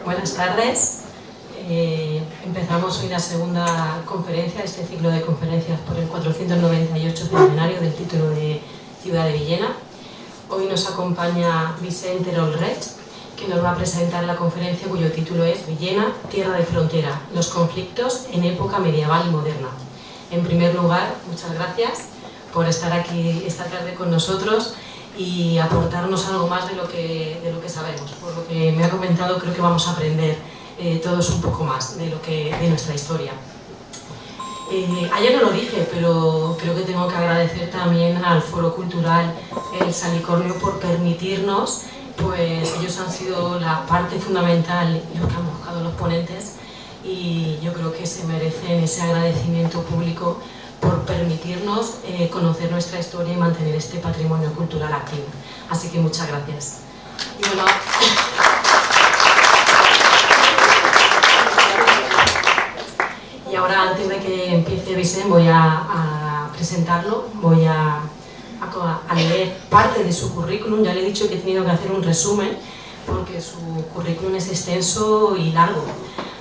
Buenas tardes. Empezamos hoy la segunda conferencia, este ciclo de conferencias por el 498 centenario del título de Ciudad de Villena. Hoy nos acompaña Vicente Olreig, que nos va a presentar la conferencia cuyo título es Villena, tierra de frontera, los conflictos en época medieval y moderna. En primer lugar, muchas gracias por estar aquí esta tarde con nosotros y aportarnos algo más de lo que sabemos. Por lo que me ha comentado, creo que vamos a aprender todos un poco más de nuestra historia. Ayer no lo dije, pero creo que tengo que agradecer también al Foro Cultural El Salicornio por permitirnos, pues ellos han sido la parte fundamental, lo que han buscado los ponentes, y yo creo que se merecen ese agradecimiento público por permitirnos conocer nuestra historia y mantener este patrimonio cultural activo. Así que muchas gracias. Y bueno, y ahora, antes de que empiece Vicente, voy a presentarlo, voy a leer parte de su currículum. Ya le he dicho que he tenido que hacer un resumen porque su currículum es extenso y largo.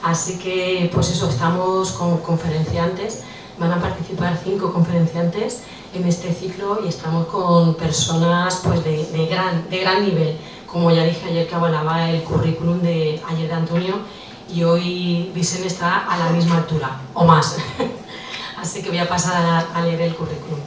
Así que, pues eso, estamos con conferenciantes. Van a participar 5 conferenciantes en este ciclo y estamos con personas pues, de gran nivel. Como ya dije ayer que avalaba el currículum de ayer de Antonio, y hoy Vicente está a la misma altura, o más. Así que voy a pasar a leer el currículum.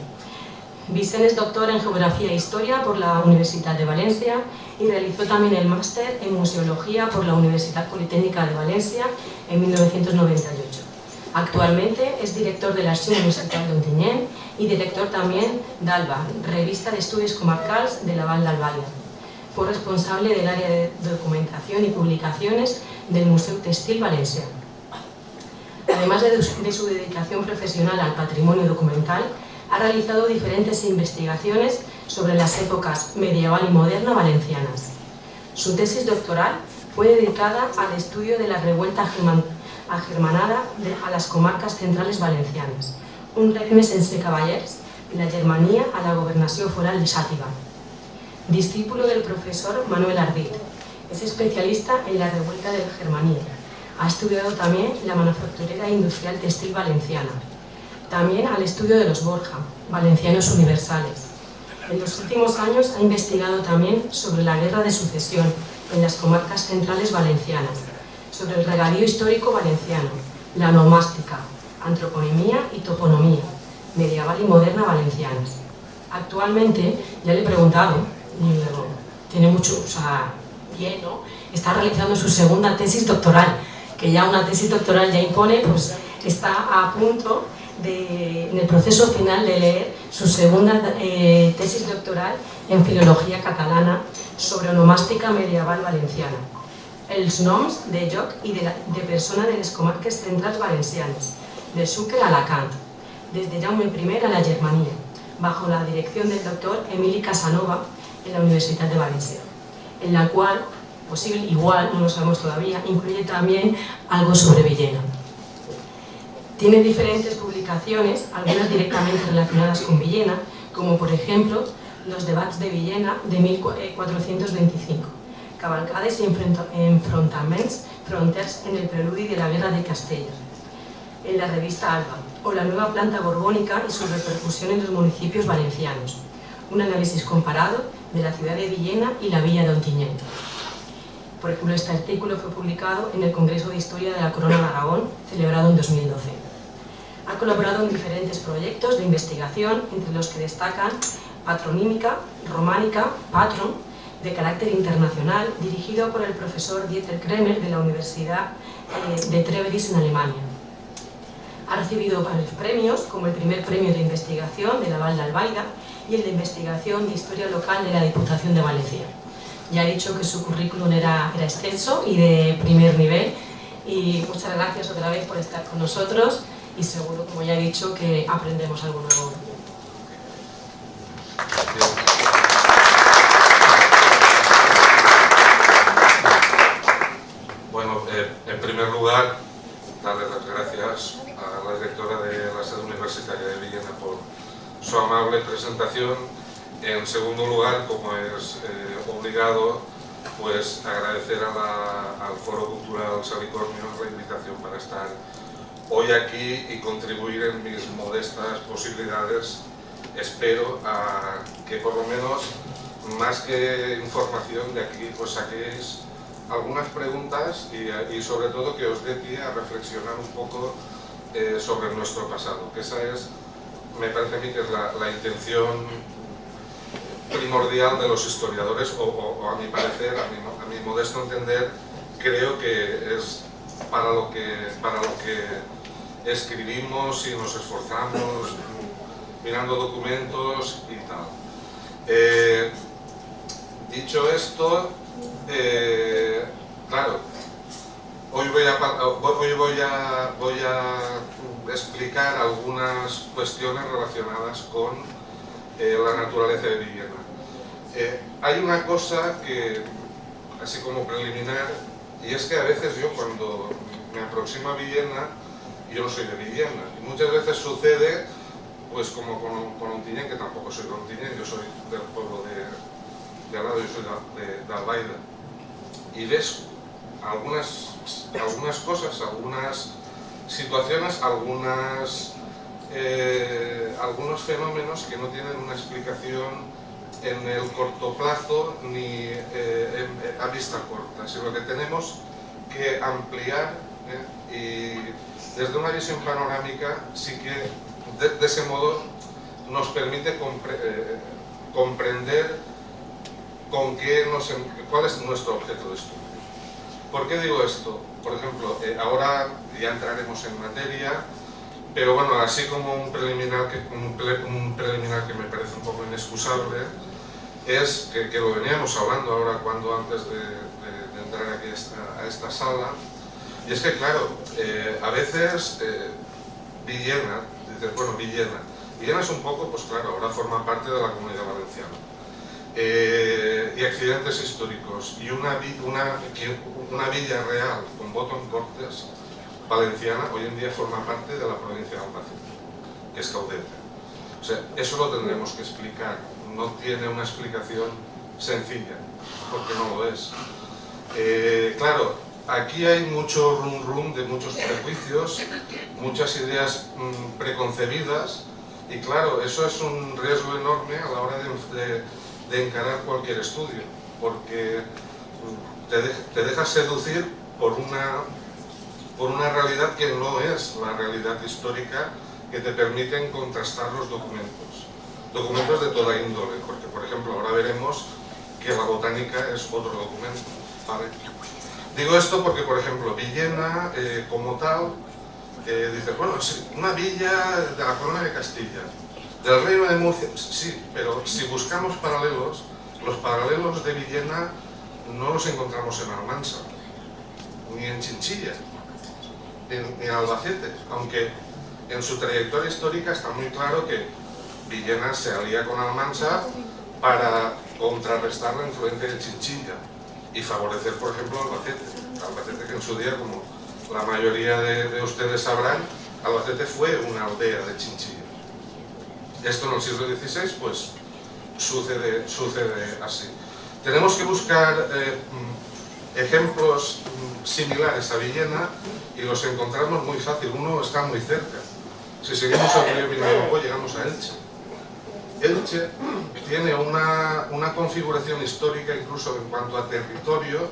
Vicente es doctor en Geografía e Historia por la Universitat de Valencia y realizó también el máster en Museología por la Universitat Politécnica de Valencia en 1998. Actualmente es director del Arxiu Municipal d'Ontinyent y director también d'ALBA, Revista de Estudios Comarcals de la Val d'Albaida. Fue responsable del área de documentación y publicaciones del Museu Textil Valenciano. Además de su dedicación profesional al patrimonio documental, ha realizado diferentes investigaciones sobre las épocas medieval y moderna valencianas. Su tesis doctoral fue dedicada al estudio de la revuelta agermanada a las comarcas centrales valencianes, un regne sense cavallers, la Germania a la gobernació foral de Xàtiva. Discípulo del profesor Manuel Ardit, es especialista en la revuelta de la Germania. Ha estudiado también la manufacturera industrial textil valenciana, también al estudio de los Borja, valencianos universales. En los últimos años ha investigado también sobre la guerra de sucesión en las comarcas centrales valencianas, sobre el regadío histórico valenciano, la nomástica, antroponimia y toponomía, medieval y moderna valencianas. Actualmente, ya le he preguntado, tiene mucho, bien, ¿no? Está realizando su segunda tesis doctoral, que ya una tesis doctoral ya impone, pues está a punto en el proceso final de leer su segunda tesis doctoral en Filología Catalana sobre onomàstica medieval valenciana. Els noms de lloc i de persona de les comarques centrals valencianes, de Sucre a Alacant, desde Jaume I a la Germania, bajo la dirección del doctor Emili Casanova en la Universitat de Valencia, en la cual, igual, no lo sabemos todavía, incluye también algo sobre Villena. Tiene diferentes publicaciones, algunas directamente relacionadas con Villena, como por ejemplo Los debats de Villena de 1425, cavalcades y enfrontaments fronters en el preludi de la Guerra de Castella, en la revista Alba, o la nueva planta borbónica y su repercusión en los municipios valencianos, un análisis comparado de la ciudad de Villena y la villa de Ontinyent. Por ejemplo, este artículo fue publicado en el Congreso de Historia de la Corona de Aragón, celebrado en 2012. Ha colaborado en diferentes proyectos de investigación, entre los que destacan Patronímica, Románica, Patron, de carácter internacional, dirigido por el profesor Dieter Kremer de la Universidad de Treveris en Alemania. Ha recibido varios premios, como el primer premio de investigación de la Val d'Albaida y el de investigación de historia local de la Diputación de Valencia. Ya he dicho que su currículum era extenso y de primer nivel, y muchas gracias otra vez por estar con nosotros, y seguro, como ya he dicho, que aprendemos algo nuevo. Bueno, en primer lugar, darle las gracias a la directora de la sede universitaria de Villena por su amable presentación. En segundo lugar, como es obligado, pues agradecer al Foro Cultural Salicornios la invitación para estar hoy aquí y contribuir en mis modestas posibilidades. Espero que por lo menos, más que información, de aquí pues saquéis algunas preguntas y sobre todo que os dé pie a reflexionar un poco sobre nuestro pasado, que esa es, me parece a mí que es la intención primordial de los historiadores, o a mi parecer, a mi modesto entender, creo que es para lo que escribimos y nos esforzamos mirando documentos y tal. Dicho esto, claro, hoy voy a explicar algunas cuestiones relacionadas con la naturaleza de Villena. Hay una cosa que, así como preliminar, y es que a veces yo cuando me aproximo a Villena, yo no soy de Villena, y muchas veces sucede, pues como con Ontinyent, que tampoco soy de Ontinyent, yo soy del pueblo de al lado, yo soy de Albaida, y ves algunas cosas, algunas situaciones, algunos fenómenos que no tienen una explicación en el corto plazo ni a vista corta, sino que tenemos que ampliar y desde una visión panorámica sí que de ese modo nos permite comprender cuál es nuestro objeto de estudio. ¿Por qué digo esto? Por ejemplo, ahora ya entraremos en materia, pero bueno, así como un preliminar que me parece un poco inexcusable, es que lo veníamos hablando ahora antes de entrar aquí a esta sala, y es que claro, a veces Villena, dices, bueno, Villena es un poco, pues claro, ahora forma parte de la Comunidad Valenciana, y accidentes históricos, y una villa real con voto en Cortes valenciana hoy en día forma parte de la provincia de Albacete, que es Caudete. O sea, eso lo tendremos que explicar, no tiene una explicación sencilla, porque no lo es. Claro, aquí hay mucho rum de muchos prejuicios, muchas ideas preconcebidas, y claro, eso es un riesgo enorme a la hora de encarar cualquier estudio, porque te dejas seducir por una realidad que no es la realidad histórica que te permiten contrastar los documentos de toda índole, porque por ejemplo ahora veremos que la botánica es otro documento, ¿vale? Digo esto porque por ejemplo Villena como tal, dice, bueno, sí, una villa de la corona de Castilla, del reino de Murcia, sí, pero si buscamos paralelos, los paralelos de Villena no los encontramos en Almansa, ni en Chinchilla, ni en Albacete, aunque en su trayectoria histórica está muy claro que Villena se alía con Almansa para contrarrestar la influencia de Chinchilla y favorecer, por ejemplo, Albacete, que en su día, como la mayoría de ustedes sabrán, Albacete fue una aldea de Chinchilla. Esto en el siglo XVI, pues, sucede así. Tenemos que buscar ejemplos similares a Villena y los encontramos muy fácil, uno está muy cerca. Si seguimos el río Vinalopó llegamos a Elche. Elche tiene una configuración histórica, incluso en cuanto a territorio,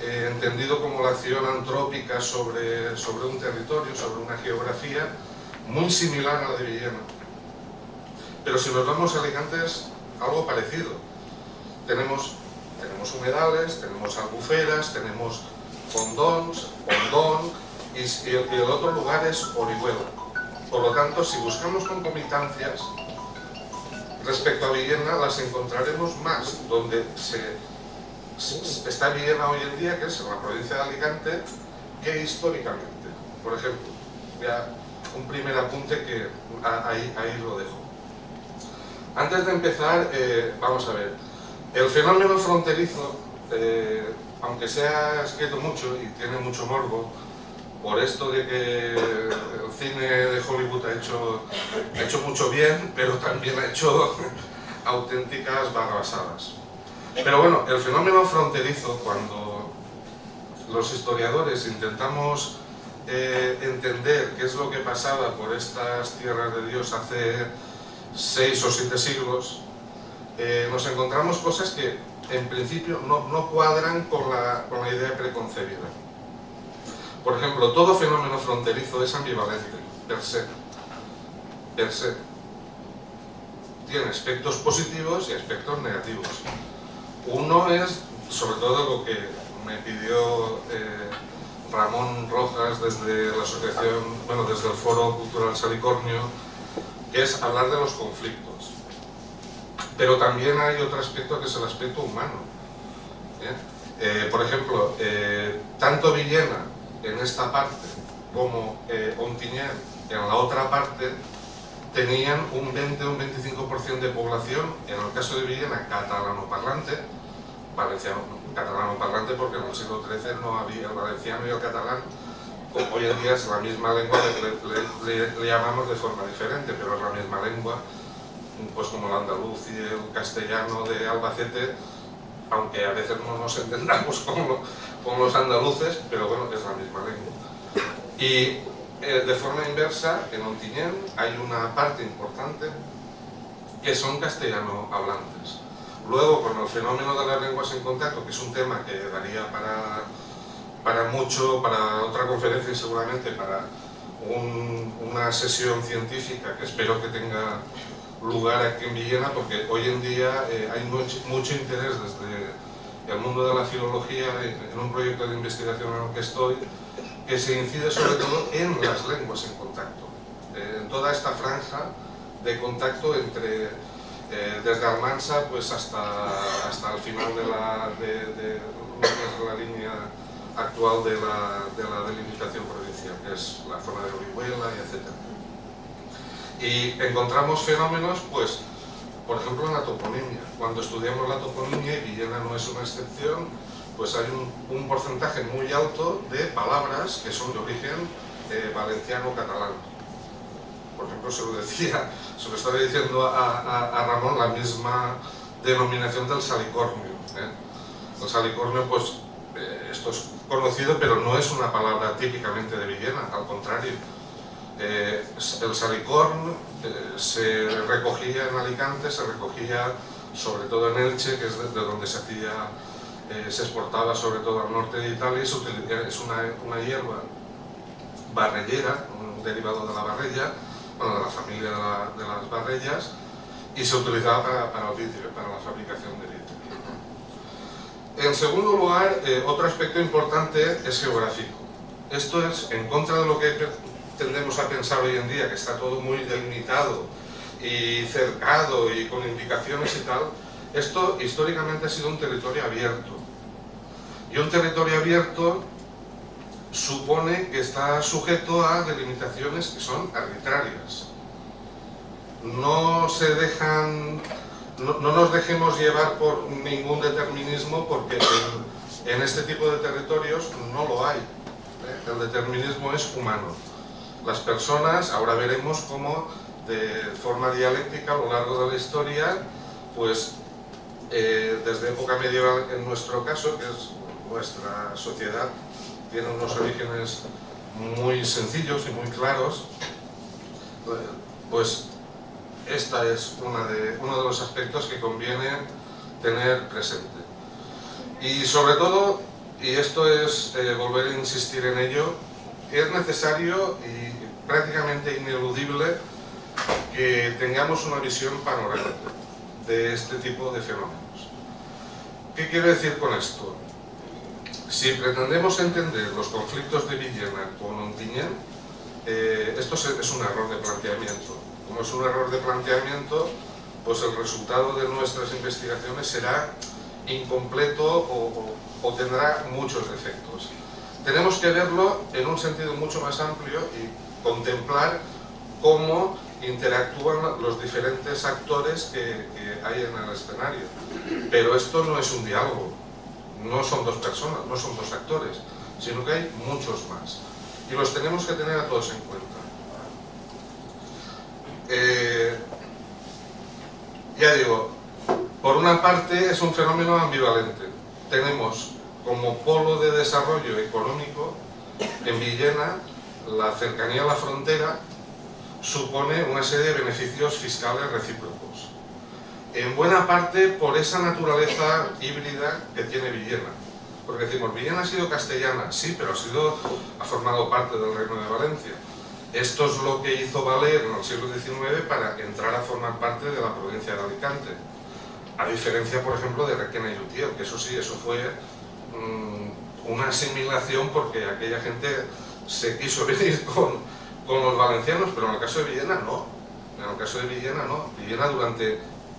entendido como la acción antrópica sobre un territorio, sobre una geografía, muy similar a la de Villena. Pero si nos vamos a Alicante es algo parecido. Tenemos humedales, tenemos albuferas, tenemos fondón, y el otro lugar es Orihuela. Por lo tanto, si buscamos concomitancias respecto a Villena, las encontraremos más donde está Villena hoy en día, que es en la provincia de Alicante, que históricamente. Por ejemplo, ya un primer apunte que ahí lo dejo. Antes de empezar, vamos a ver, el fenómeno fronterizo, aunque se ha escrito mucho y tiene mucho morbo, por esto de que el cine de Hollywood ha hecho mucho bien, pero también ha hecho auténticas barrabasadas. Pero bueno, el fenómeno fronterizo, cuando los historiadores intentamos entender qué es lo que pasaba por estas tierras de Dios hace 6 o 7 siglos, nos encontramos cosas que en principio no cuadran con la idea preconcebida. Por ejemplo, todo fenómeno fronterizo es ambivalente, per se. Per se. Tiene aspectos positivos y aspectos negativos. Uno es, sobre todo, lo que me pidió Ramón Rojas desde la asociación, bueno, desde el Foro Cultural Salicornio, que es hablar de los conflictos. Pero también hay otro aspecto que es el aspecto humano. Por ejemplo, tanto Villena en esta parte como Ontinyent en la otra parte tenían un 20 o un 25% de población, en el caso de Villena, catalano-parlante, catalano-parlante porque en el siglo XIII no había el valenciano y el catalán, como hoy en día es la misma lengua, le llamamos de forma diferente, pero es la misma lengua, pues como el andaluz y el castellano de Albacete, aunque a veces no nos entendamos con los andaluces, pero bueno, es la misma lengua. Y de forma inversa, en Ontinyent hay una parte importante que son castellano hablantes. Luego, con el fenómeno de las lenguas en contacto, que es un tema que daría para mucho, para otra conferencia y seguramente para una sesión científica que espero que tenga lugar aquí en Villena, porque hoy en día hay mucho interés desde el mundo de la filología en un proyecto de investigación en el que estoy, que se incide sobre todo en las lenguas en contacto, en toda esta franja de contacto entre desde Almansa pues hasta el final de la línea actual de la delimitación provincial, que es la zona de Orihuela y etc. Y encontramos fenómenos, pues, por ejemplo, en la toponimia. Cuando estudiamos la toponimia, y Villena no es una excepción, pues hay un porcentaje muy alto de palabras que son de origen valenciano-catalán. Por ejemplo, se lo estaba diciendo a Ramón, la misma denominación del salicornio. El salicornio, pues, esto es conocido, pero no es una palabra típicamente de Villena, al contrario. El salicorn se recogía en Alicante, se recogía sobre todo en Elche, que es de donde se exportaba sobre todo al norte de Italia, y es una hierba barrellera, un derivado de la barrella, bueno, de la familia de las barrellas, y se utilizaba para el vidrio, para la fabricación de vidrio. En segundo lugar, otro aspecto importante es geográfico. Esto es en contra de lo que tendemos a pensar hoy en día, que está todo muy delimitado y cercado y con indicaciones y tal. Esto históricamente ha sido un territorio abierto. Y un territorio abierto supone que está sujeto a delimitaciones que son arbitrarias. No nos dejemos llevar por ningún determinismo, porque en este tipo de territorios no lo hay. El determinismo es humano. Las personas, ahora veremos cómo de forma dialéctica a lo largo de la historia, pues desde época medieval en nuestro caso, que es nuestra sociedad, tiene unos orígenes muy sencillos y muy claros, pues esta es uno de los aspectos que conviene tener presente. Y sobre todo, y esto es volver a insistir en ello, es necesario y prácticamente ineludible que tengamos una visión panorámica de este tipo de fenómenos. ¿Qué quiero decir con esto? Si pretendemos entender los conflictos de Villena con Ontinyent, esto es un error de planteamiento. Como es un error de planteamiento, pues el resultado de nuestras investigaciones será incompleto o tendrá muchos defectos. Tenemos que verlo en un sentido mucho más amplio y contemplar cómo interactúan los diferentes actores que hay en el escenario. Pero esto no es un diálogo, no son dos personas, no son dos actores, sino que hay muchos más. Y los tenemos que tener a todos en cuenta. Ya digo, Por una parte es un fenómeno ambivalente. Tenemos como polo de desarrollo económico en Villena, la cercanía a la frontera supone una serie de beneficios fiscales recíprocos. En buena parte por esa naturaleza híbrida que tiene Villena. Porque decimos, Villena ha sido castellana, sí, pero ha formado parte del Reino de Valencia. Esto es lo que hizo valer en el siglo XIX para entrar a formar parte de la provincia de Alicante. A diferencia, por ejemplo, de Requena y Utiel, que eso sí, eso fue una asimilación porque aquella gente se quiso venir con los valencianos, pero en el caso de Villena no. En el caso de Villena no. Villena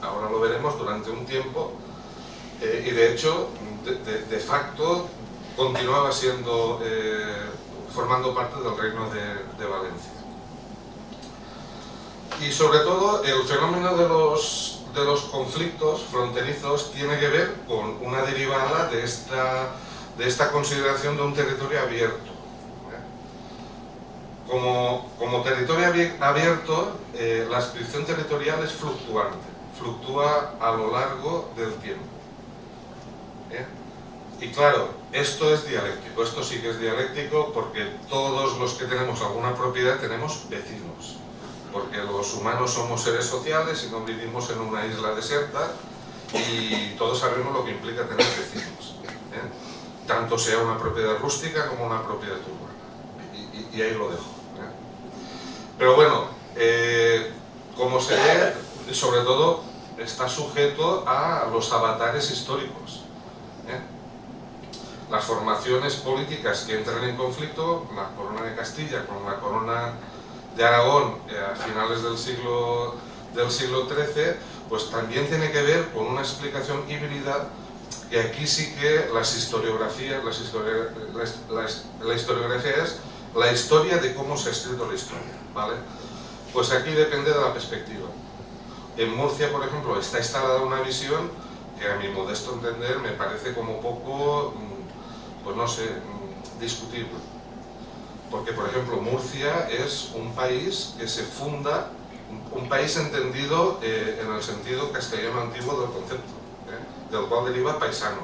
ahora lo veremos, durante un tiempo, y de hecho, de facto, continuaba siendo, formando parte del Reino de Valencia. Y sobre todo, el fenómeno de los conflictos fronterizos tiene que ver con una derivada de esta consideración de un territorio abierto. Como territorio abierto, la adscripción territorial es fluctuante, fluctúa a lo largo del tiempo. Y claro, esto es dialéctico, esto sí que es dialéctico porque todos los que tenemos alguna propiedad tenemos vecinos, porque los humanos somos seres sociales y no vivimos en una isla desierta y todos sabemos lo que implica tener vecinos, tanto sea una propiedad rústica como una propiedad urbana, y ahí lo dejo. Pero bueno, como se ve, sobre todo está sujeto a los avatares históricos. Las formaciones políticas que entran en conflicto, la corona de Castilla con la corona de Aragón a finales del siglo XIII, pues también tiene que ver con una explicación híbrida que aquí sí que la historiografía es la historia de cómo se ha escrito la historia, ¿vale? Pues aquí depende de la perspectiva. En Murcia, por ejemplo, está instalada una visión que a mi modesto entender me parece como poco, pues no sé, discutible. Porque, por ejemplo, Murcia es un país que se funda, un país entendido en el sentido castellano antiguo del concepto, del cual deriva paisano.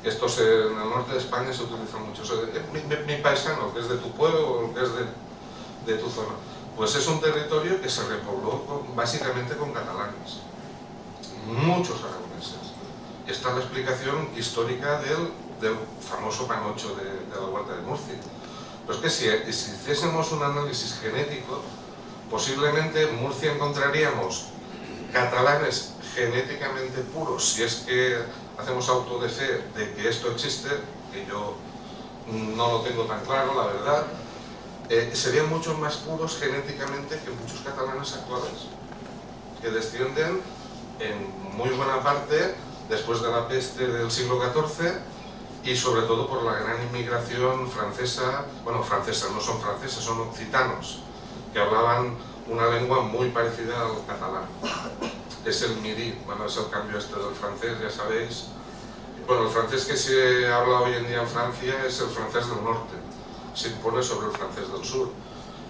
Esto en el norte de España se utiliza mucho. Mi paisano, que es de tu pueblo o que es de tu zona. Pues es un territorio que se repobló básicamente con catalanes. Muchos aragoneses. Y esta es la explicación histórica del famoso panocho de la Huerta de Murcia. Pero es que si hiciésemos un análisis genético, posiblemente en Murcia encontraríamos catalanes genéticamente puros, si es que hacemos auto de fe de que esto existe, que yo no lo tengo tan claro, la verdad, serían mucho más puros genéticamente que muchos catalanes actuales, que descienden en muy buena parte después de la peste del siglo XIV y sobre todo por la gran inmigración francesa, bueno, francesa, no son franceses, son occitanos, que hablaban una lengua muy parecida al catalán. Es el midi, bueno, es el cambio este del francés, ya sabéis. Bueno, el francés que se habla hoy en día en Francia es el francés del norte, se impone sobre el francés del sur.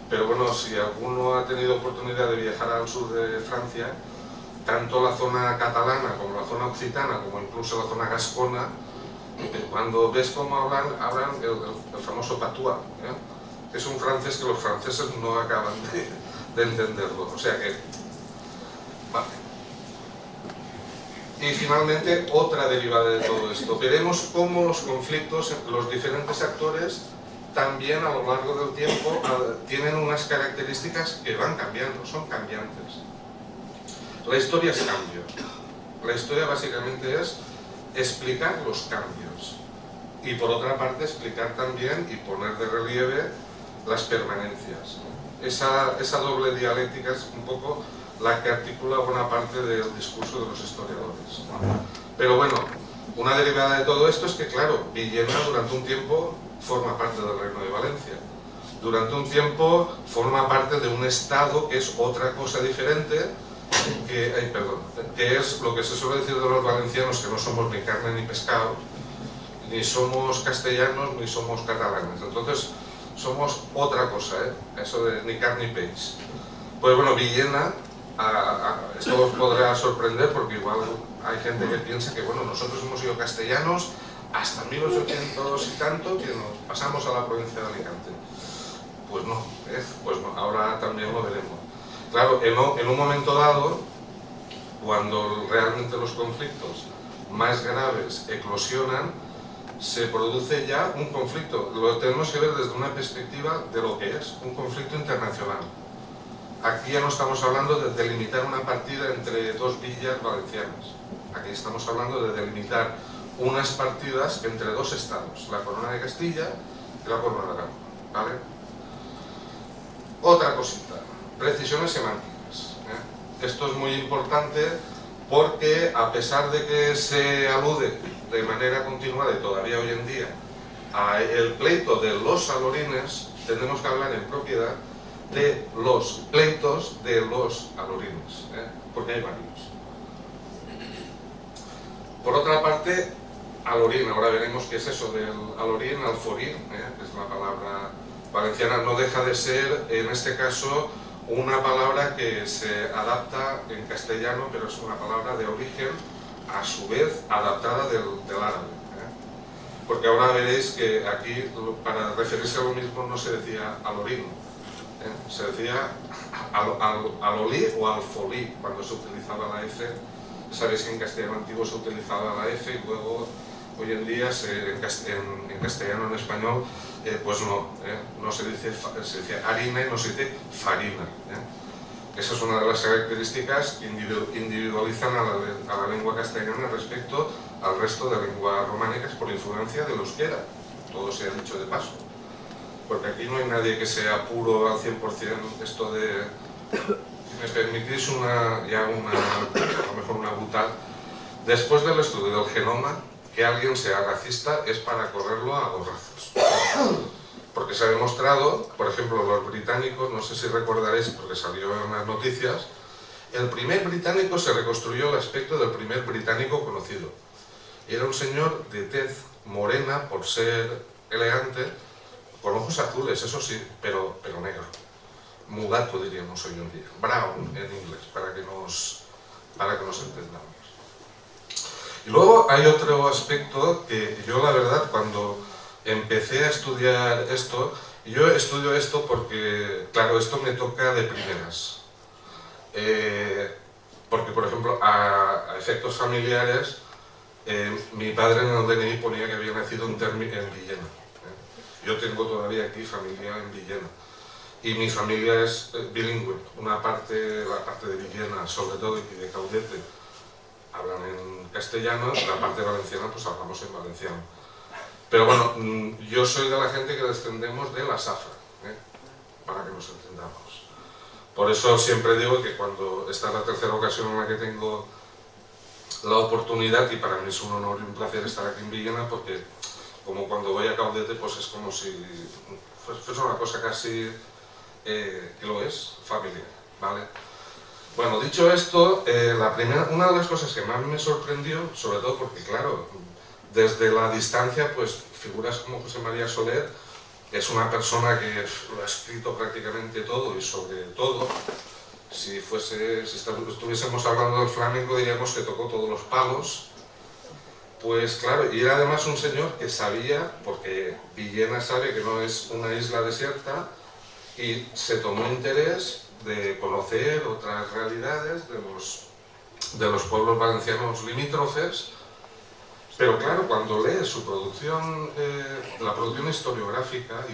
Pero bueno, si alguno ha tenido oportunidad de viajar al sur de Francia, tanto la zona catalana como la zona occitana, como incluso la zona gascona, cuando ves cómo hablan el famoso patois, que es un francés que los franceses no acaban de entenderlo. O sea que, vale. Y finalmente, otra derivada de todo esto. Veremos cómo los conflictos entre los diferentes actores también a lo largo del tiempo tienen unas características que van cambiando, son cambiantes. La historia es cambio. La historia básicamente es explicar los cambios y por otra parte explicar también y poner de relieve las permanencias. Esa doble dialéctica es un poco la que articula buena parte del discurso de los historiadores. Pero bueno, una derivada de todo esto es que, claro, Villena durante un tiempo forma parte del Reino de Valencia. Durante un tiempo forma parte de un estado que es otra cosa diferente, que es lo que se suele decir de los valencianos, que no somos ni carne ni pescado, ni somos castellanos ni somos catalanes. Entonces somos otra cosa, eso de ni carne ni peix. Pues bueno, Villena esto os podrá sorprender porque igual hay gente que piensa que bueno, nosotros hemos sido castellanos hasta 1800 y tanto que nos pasamos a la provincia de Alicante. Pues no, ahora también lo veremos. Claro, en un momento dado, cuando realmente los conflictos más graves eclosionan, se produce ya un conflicto. Lo tenemos que ver desde una perspectiva de lo que es un conflicto internacional. Aquí ya no estamos hablando de delimitar una partida entre dos villas valencianas. Aquí estamos hablando de delimitar unas partidas entre dos estados, la Corona de Castilla y la Corona de Aragón, ¿vale? Otra cosita, precisiones semánticas, ¿eh? Esto es muy importante porque a pesar de que se alude de manera continuada y todavía hoy en día al pleito de los alorines, tenemos que hablar en propiedad de los pleitos de los alorines, ¿eh? Porque hay varios. Por otra parte, alorín, ahora veremos qué es eso del alorín, alforín, que es la palabra valenciana, no deja de ser, en este caso, una palabra que se adapta en castellano, pero es una palabra de origen, a su vez, adaptada del árabe. Porque ahora veréis que aquí, para referirse a lo mismo, no se decía alorín, se decía alolí o alfolí, cuando se utilizaba la F. Sabéis que en castellano antiguo se utilizaba la F y luego, hoy en día, en castellano, en español, pues no se dice, se dice harina y no se dice farina. Esa es una de las características que individualizan a la lengua castellana respecto al resto de lenguas románicas por influencia del euskera. Todo se ha dicho de paso. Porque aquí no hay nadie que sea puro al 100%. Esto de, si me permitís a lo mejor una butal, después del estudio del genoma, que alguien sea racista es para correrlo a gorrazos. Porque se ha demostrado, por ejemplo, los británicos, no sé si recordaréis, porque salió en las noticias, el primer británico se reconstruyó el aspecto del primer británico conocido. Y era un señor de tez morena, por ser elegante, con ojos azules, eso sí, pero negro. Mugato diríamos hoy en día. Brown en inglés, para que nos entendamos. Y luego hay otro aspecto que yo, la verdad, cuando empecé a estudiar esto, yo estudio esto porque, claro, esto me toca de primeras. Porque, por ejemplo, a efectos familiares, mi padre en el DNI ponía que había nacido en Villena. Yo tengo todavía aquí familia en Villena. Y mi familia es bilingüe. La parte de Villena, sobre todo, y de Caudete, hablan en castellano, la parte valenciana pues hablamos en valenciano. Pero bueno, yo soy de la gente que descendemos de la Safra, para que nos entendamos. Por eso siempre digo que cuando esta es la tercera ocasión en la que tengo la oportunidad, y para mí es un honor y un placer estar aquí en Villena, porque como cuando voy a Caudete pues es como si fuese una cosa casi que lo es, familiar, ¿vale? Bueno, dicho esto, una de las cosas que más me sorprendió, sobre todo porque, claro, desde la distancia, pues figuras como José María Soler es una persona que lo ha escrito prácticamente todo y sobre todo, si estuviésemos hablando del flamenco, diríamos que tocó todos los palos. Pues claro, y era además un señor que sabía, porque Villena sabe que no es una isla desierta, y se tomó interés de conocer otras realidades de los pueblos valencianos limítrofes, pero claro, cuando lees su producción, la producción historiográfica,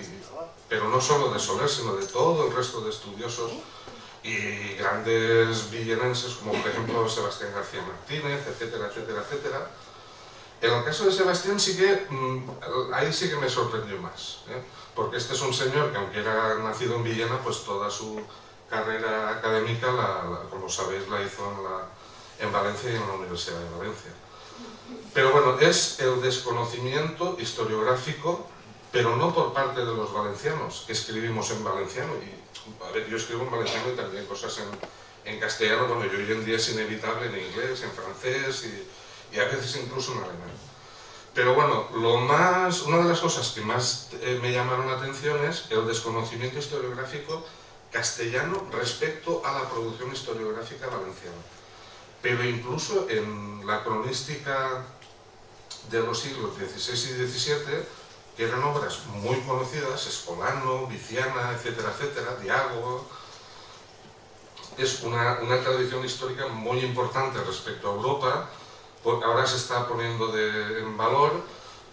pero no solo de Soler, sino de todo el resto de estudiosos y grandes villenenses, como por ejemplo Sebastián García Martínez, etcétera, etcétera, etcétera. En el caso de Sebastián ahí sí que me sorprendió más, porque este es un señor que, aunque era nacido en Villena, pues toda su carrera académica, como sabéis, la hizo en Valencia y en la Universidad de Valencia. Pero bueno, es el desconocimiento historiográfico, pero no por parte de los valencianos, que escribimos en valenciano. Y, a ver, yo escribo en valenciano y también cosas en castellano, bueno, y hoy en día es inevitable en inglés, en francés y a veces incluso en alemán. Pero bueno, una de las cosas que más me llamaron la atención es el desconocimiento historiográfico castellano respecto a la producción historiográfica valenciana. Pero incluso en la cronística de los siglos XVI y XVII, que eran obras muy conocidas, Escolano, Viciana, etcétera, etcétera, Diálogo, es una tradición histórica muy importante respecto a Europa, porque ahora se está poniendo en valor,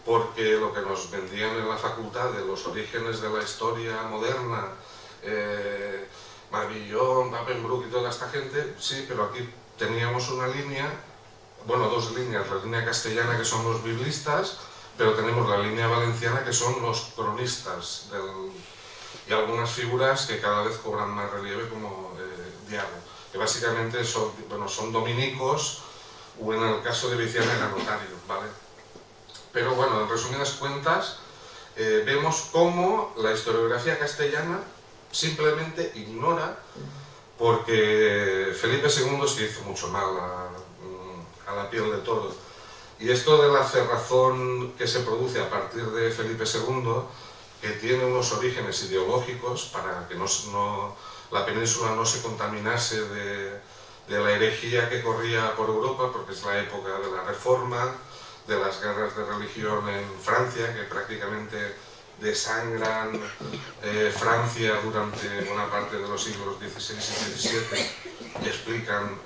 porque lo que nos vendían en la facultad de los orígenes de la historia moderna, Marbillon, Papenbroek y toda esta gente, sí, pero aquí teníamos una línea, bueno, dos líneas, la línea castellana que son los biblistas, pero tenemos la línea valenciana que son los cronistas, y algunas figuras que cada vez cobran más relieve como Diago, que básicamente son dominicos, o en el caso de Viciana era notario, ¿vale? Pero bueno, en resumidas cuentas, vemos cómo la historiografía castellana simplemente ignora, porque Felipe II se hizo mucho mal a la piel de toro. Y esto de la cerrazón que se produce a partir de Felipe II, que tiene unos orígenes ideológicos para que la península no se contaminase de la herejía que corría por Europa, porque es la época de la Reforma, de las guerras de religión en Francia, que prácticamente desangran Francia durante buena parte de los siglos XVI y XVII y explican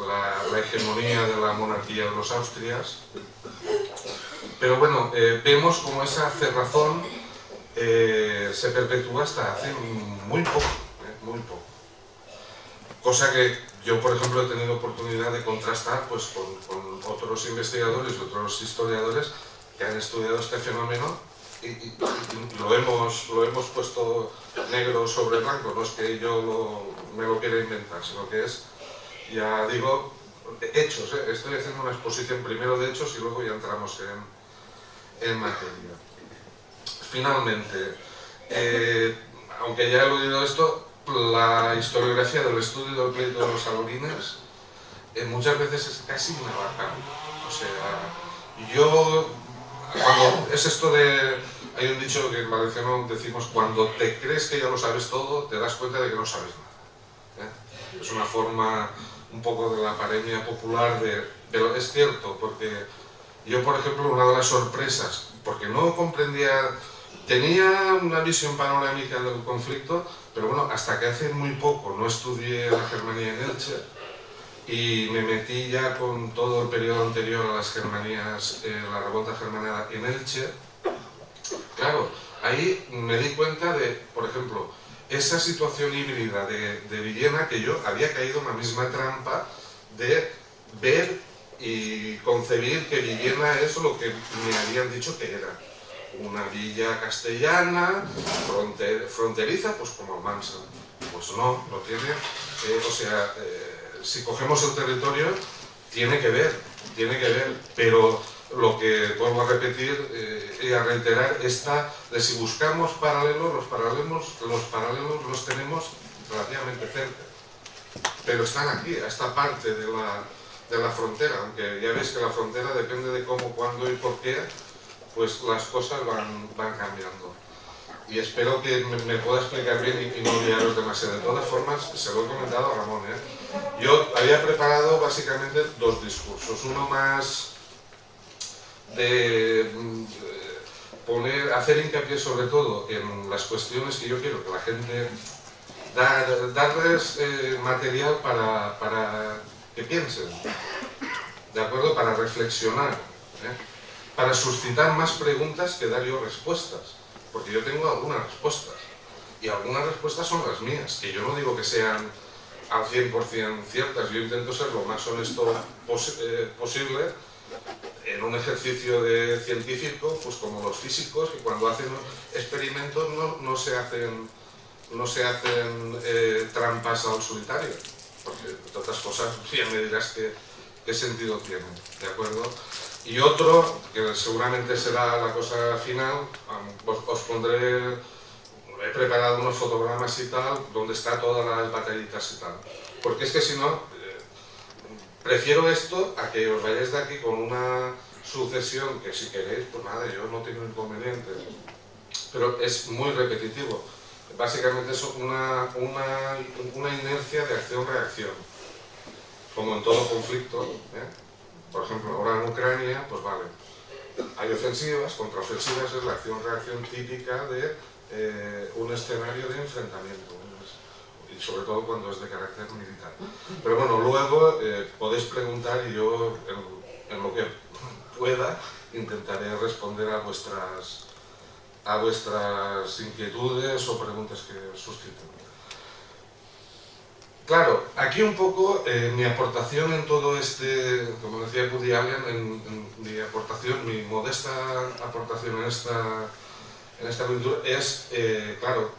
la hegemonía de la monarquía de los Austrias. Pero bueno, vemos como esa cerrazón se perpetúa hasta hace muy poco, muy poco. Cosa que yo, por ejemplo, he tenido oportunidad de contrastar pues, con otros investigadores y otros historiadores que han estudiado este fenómeno y lo hemos puesto negro sobre blanco. No es que yo me lo quiera inventar, sino que es, ya digo, hechos. Estoy haciendo una exposición primero de hechos y luego ya entramos en materia. Finalmente, aunque ya he aludido a esto, la historiografía del estudio del pleito de los alorines muchas veces es casi una vaca. O sea, cuando es esto de, hay un dicho que en valenciano decimos, cuando te crees que ya lo sabes todo, te das cuenta de que no sabes nada. Es una forma un poco de la paremia popular, pero es cierto, porque yo, por ejemplo, una de las sorpresas, porque no comprendía, tenía una visión panorámica del conflicto, pero bueno, hasta que hace muy poco no estudié la Germanía en Elche y me metí ya con todo el periodo anterior a las Germanías, la revuelta germana en Elche. Claro, ahí me di cuenta de, por ejemplo, esa situación híbrida de Villena, que yo había caído en la misma trampa de ver y concebir que Villena es lo que me habían dicho que era. Una villa castellana, fronteriza, pues como Almansa. Pues no, lo tiene, si cogemos el territorio, tiene que ver, pero lo que vuelvo a repetir y a reiterar está de si buscamos paralelos, los paralelos los tenemos relativamente cerca, pero están aquí, a esta parte de la frontera, aunque ya veis que la frontera depende de cómo, cuándo y por qué, pues las cosas van cambiando. Y espero que me pueda explicar bien y no liaros demasiado. De todas formas, se lo he comentado a Ramón, yo había preparado básicamente dos discursos. Uno más de hacer hincapié sobre todo en las cuestiones que yo quiero que la gente, darles material para que piensen, ¿de acuerdo? Para reflexionar, para suscitar más preguntas que dar yo respuestas, porque yo tengo algunas respuestas, y algunas respuestas son las mías, que yo no digo que sean al 100% ciertas, yo intento ser lo más honesto posible en un ejercicio científico, pues como los físicos, que cuando hacen experimentos no se hacen trampas al solitario, porque de otras cosas ya me dirás qué sentido tiene, ¿de acuerdo? Y otro, que seguramente será la cosa final, os pondré, he preparado unos fotogramas y tal, donde está todas las batallitas y tal. Porque es que si no, prefiero esto a que os vayáis de aquí con una sucesión que si queréis, pues nada, yo no tengo inconveniente. Pero es muy repetitivo. básicamente es una inercia de acción-reacción, como en todo conflicto, ¿eh? Por ejemplo, ahora en Ucrania, pues vale, hay ofensivas, contraofensivas, es la acción-reacción típica de un escenario de enfrentamiento, y sobre todo cuando es de carácter militar. Pero bueno, luego podéis preguntar y yo, en lo que pueda, intentaré responder a vuestras inquietudes o preguntas que susciten. Claro, aquí un poco mi aportación en todo este, como decía Woody Allen, mi modesta aportación en esta aventura es, claro,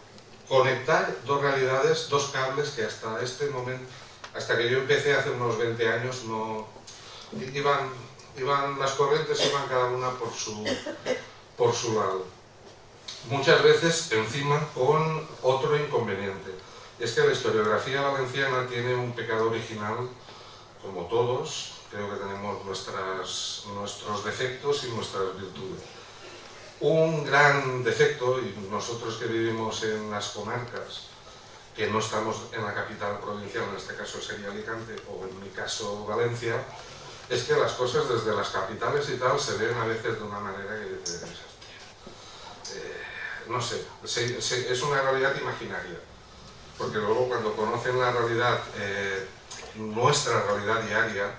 conectar dos realidades, dos cables que hasta este momento, hasta que yo empecé hace unos 20 años, no iban las corrientes, iban cada una por su lado. Muchas veces encima con otro inconveniente. Es que la historiografía valenciana tiene un pecado original, como todos, creo que tenemos nuestros defectos y nuestras virtudes. Un gran defecto, y nosotros que vivimos en las comarcas, que no estamos en la capital provincial, en este caso sería Alicante, o en mi caso Valencia, es que las cosas desde las capitales y tal se ven a veces de una manera que no sé, es una realidad imaginaria, porque luego cuando conocen la realidad, nuestra realidad diaria,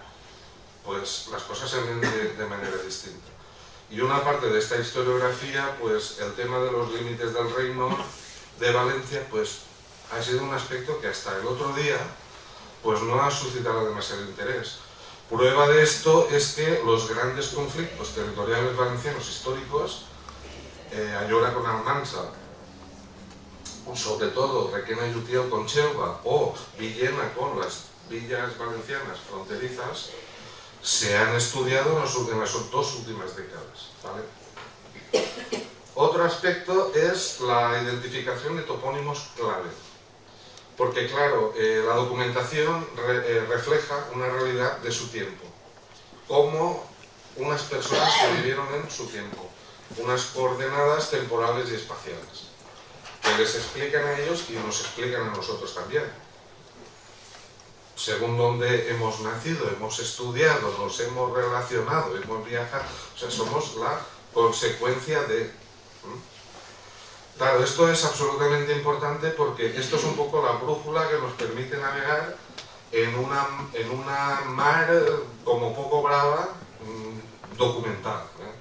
pues las cosas se ven de manera distinta. Y una parte de esta historiografía, pues el tema de los límites del reino de Valencia, pues ha sido un aspecto que hasta el otro día, pues no ha suscitado demasiado interés. Prueba de esto es que los grandes conflictos territoriales valencianos históricos, Ayora con Almansa, sobre todo Requena y Utiel con Chelva o Villena con las villas valencianas fronterizas, se han estudiado en las dos últimas décadas, ¿vale? Otro aspecto es la identificación de topónimos clave, porque claro, la documentación refleja una realidad de su tiempo, como unas personas que vivieron en su tiempo, unas coordenadas temporales y espaciales, que les explican a ellos y nos explican a nosotros también. Según donde hemos nacido, hemos estudiado, nos hemos relacionado, hemos viajado, o sea, somos la consecuencia de... Claro, esto es absolutamente importante porque esto es un poco la brújula que nos permite navegar en una mar como poco brava, documental, ¿eh?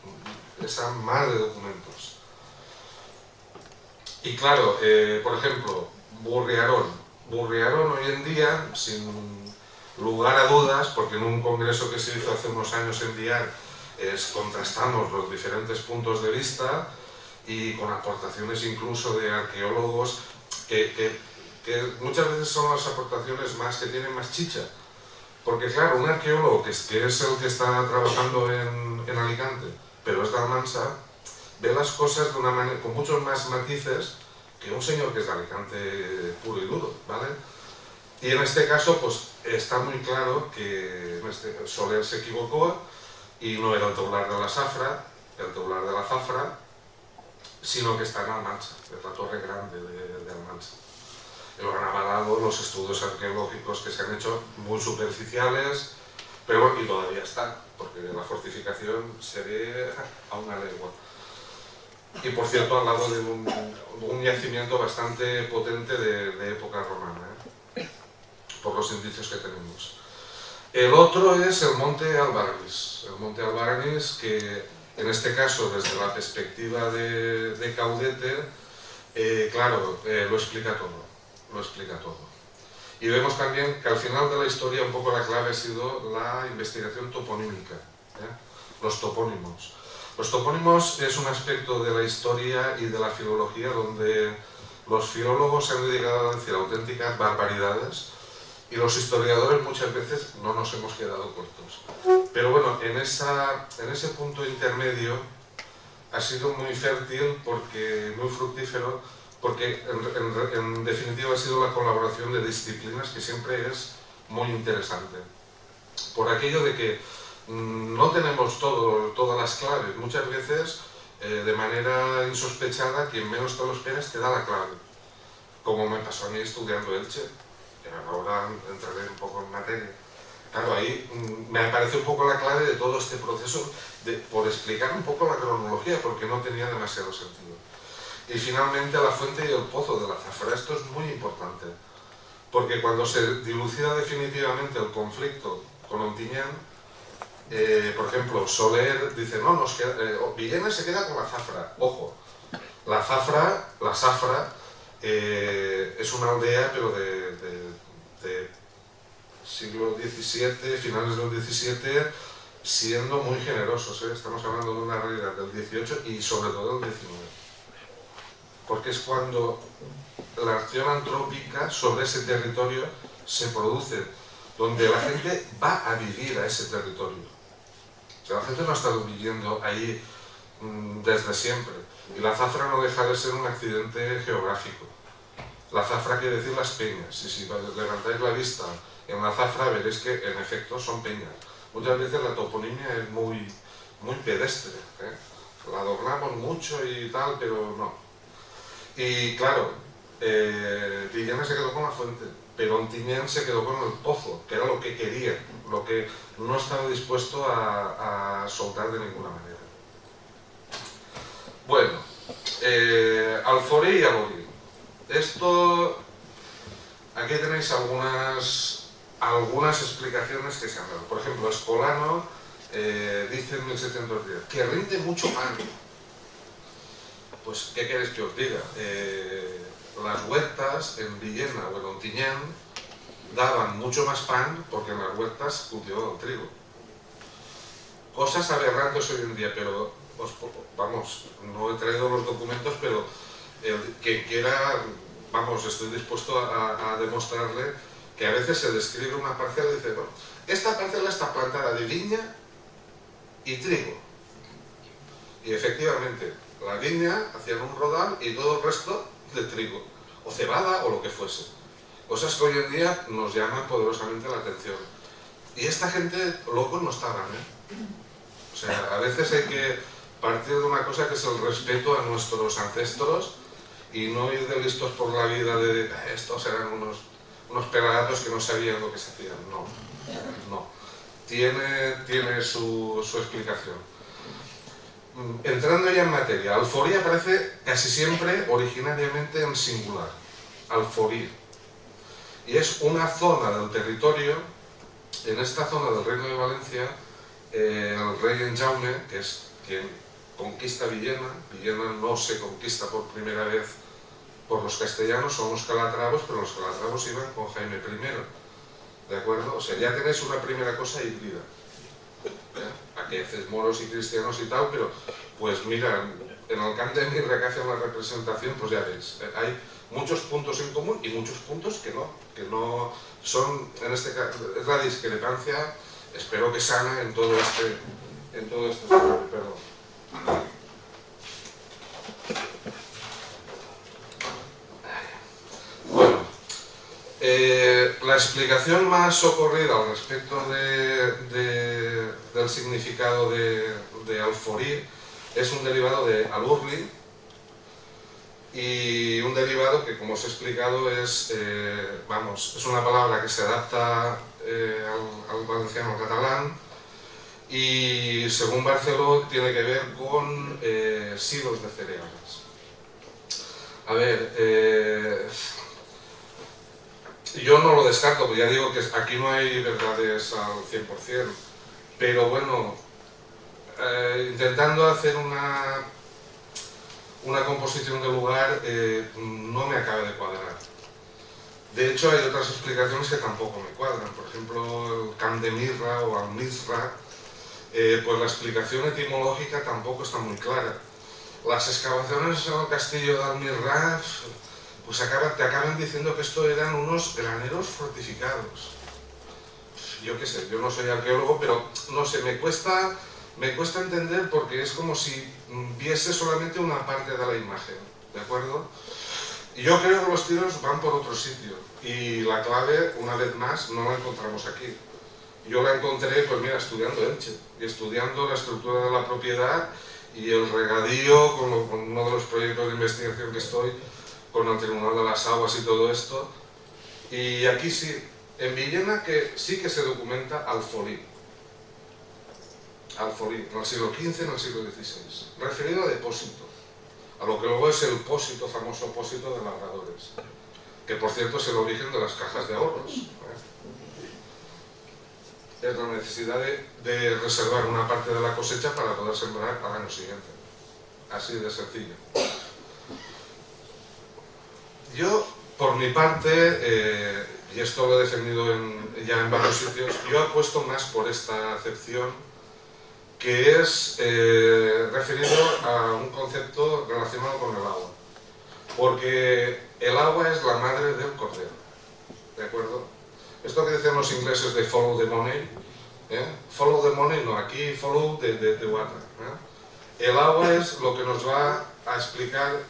Esa mar de documentos. Y claro, por ejemplo, Burriarón hoy en día, sin lugar a dudas, porque en un congreso que se hizo hace unos años en Biar, contrastamos los diferentes puntos de vista y con aportaciones incluso de arqueólogos que muchas veces son las aportaciones que tienen más chicha. Porque claro, un arqueólogo que es el que está trabajando en Alicante, pero es de Almansa, ve las cosas de una manera, con muchos más matices que un señor que es de Alicante puro y duro, ¿vale? Y en este caso, pues está muy claro que Soler se equivocó y no era el teular de la Zafra, sino que está en Almansa, es la Torre Grande de Almansa. Lo han avalado los estudios arqueológicos que se han hecho muy superficiales, pero y todavía está, porque la fortificación se ve a una legua. Y por cierto, al lado de un yacimiento bastante potente de época romana, por los indicios que tenemos. El otro es el Monte Albaranis, que en este caso, desde la perspectiva de Caudete, claro, lo explica todo. Y vemos también que al final de la historia un poco la clave ha sido la investigación toponímica, los topónimos. Los topónimos es un aspecto de la historia y de la filología donde los filólogos se han dedicado a decir auténticas barbaridades y los historiadores muchas veces no nos hemos quedado cortos. Pero bueno, en ese punto intermedio ha sido muy fértil, muy fructífero, porque en definitiva ha sido la colaboración de disciplinas que siempre es muy interesante. Por aquello de que no tenemos todas las claves, muchas veces de manera insospechada, quien menos te lo esperas te da la clave. como me pasó a mí estudiando Elche, que ahora entraré un poco en materia. Claro, ahí me aparece un poco la clave de todo este proceso, por explicar un poco la cronología, porque no tenía demasiado sentido. Y finalmente la fuente y el pozo de la Zafra. Esto es muy importante, porque cuando se dilucida definitivamente el conflicto con Ontinyent, por ejemplo, Soler dice, no, Villena se queda con la Zafra. Ojo, la Zafra es una aldea, pero de siglo XVII, finales del XVII, siendo muy generosos, ¿eh? Estamos hablando de una realidad del XVIII y sobre todo del XIX. Porque es cuando la acción antrópica sobre ese territorio se produce, donde la gente va a vivir a ese territorio. O sea, la gente no ha estado viviendo ahí desde siempre. Y la Zafra no deja de ser un accidente geográfico. La Zafra quiere decir las peñas. Y si levantáis la vista en la Zafra veréis que en efecto son peñas. Muchas veces la toponimia es muy pedestre, ¿eh? La adornamos mucho y tal, pero no. Y claro, Villena se quedó con la fuente, pero Ontinyent se quedó con el pozo, que era lo que quería, lo que no estaba dispuesto a soltar de ninguna manera. Bueno, Alforí y Alorí. Esto, aquí tenéis algunas explicaciones que se han dado. Por ejemplo, Escolano dice en 1710 que rinde mucho pan. Pues, ¿qué queréis que os diga? Las huertas en Villena o en Ontinyent daban mucho más pan porque en las huertas cultivaban trigo. Cosas aberrantes hoy en día, pero vamos, no he traído los documentos, pero quien quiera, vamos, estoy dispuesto a demostrarle que a veces se describe una parcela y dice, bueno, esta parcela está plantada de viña y trigo. Y efectivamente, la viña hacían un rodal y todo el resto de trigo, o cebada o lo que fuese. Cosas que hoy en día nos llaman poderosamente la atención. Y esta gente locos no estaban, ¿eh? O sea, a veces hay que partir de una cosa que es el respeto a nuestros ancestros y no ir de listos por la vida de estos eran unos pelagatos que no sabían lo que se hacían. No. Tiene su explicación. Entrando ya en materia, Alforí aparece casi siempre originariamente en singular, Alforí, y es una zona del territorio. En esta zona del Reino de Valencia, el rey Enjaume, que es quien conquista Villena no se conquista por primera vez por los castellanos, son los calatravos, pero los calatravos iban con Jaime I, ¿de acuerdo? O sea, ya tenéis una primera cosa híbrida. Aquí haces moros y cristianos y tal, pero pues mira, en el Camp de Mirra que hacen la representación, pues ya veis, hay muchos puntos en común y muchos puntos que no son, en este caso, es la discrepancia, espero que sana en todo este perdón. Bueno, la explicación más socorrida al respecto del significado de Alforí es un derivado de alurli, y un derivado que, como os he explicado, es una palabra que se adapta al valenciano, al catalán, y según Barceló tiene que ver con silos de cereales. A ver, yo no lo descarto, porque ya digo que aquí no hay verdades al 100%, pero bueno, intentando hacer una composición del lugar no me acaba de cuadrar. De hecho, hay otras explicaciones que tampoco me cuadran. Por ejemplo, el Camp de Mirra o Al-Misra, pues la explicación etimológica tampoco está muy clara. Las excavaciones en el castillo de Al-Misra pues te acaban diciendo que esto eran unos graneros fortificados. Yo qué sé, yo no soy arqueólogo, pero no sé, me cuesta entender, porque es como si viese solamente una parte de la imagen, ¿de acuerdo? Y yo creo que los tiros van por otro sitio, y la clave, una vez más, no la encontramos aquí. Yo la encontré, pues mira, estudiando Elche, y estudiando la estructura de la propiedad y el regadío con uno de los proyectos de investigación que estoy, con el Tribunal de las Aguas y todo esto. Y aquí sí, en Villena que sí que se documenta alfolí. Alfolí, en el siglo XV, en el siglo XVI, referido a depósito, a lo que luego es el pósito, famoso pósito de labradores, que por cierto es el origen de las cajas de ahorros. Es la necesidad de reservar una parte de la cosecha para poder sembrar al año siguiente. Así de sencillo. Yo, por mi parte, y esto lo he defendido ya en varios sitios, yo apuesto más por esta acepción, que es referido a un concepto relacionado con el agua. Porque el agua es la madre del cordero, ¿de acuerdo? Esto que dicen los ingleses de follow the money, follow the money, no, aquí follow the water. El agua es lo que nos va a explicar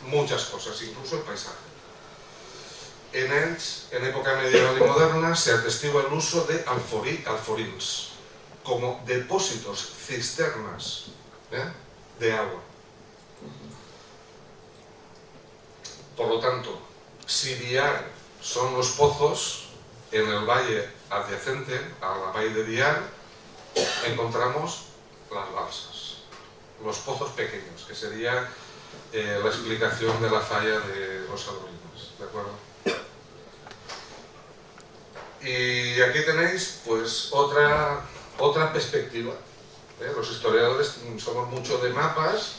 muchas cosas, incluso el paisaje. En Elx, en época medieval y moderna, se atestigua el uso de alforins, como depósitos, cisternas de agua. Por lo tanto, si Biar son los pozos, en el valle adyacente a la valle de Biar encontramos las balsas, los pozos pequeños, que sería la explicación de la falla de los Almorinos, ¿de acuerdo? Y aquí tenéis pues otra perspectiva. Los historiadores somos mucho de mapas,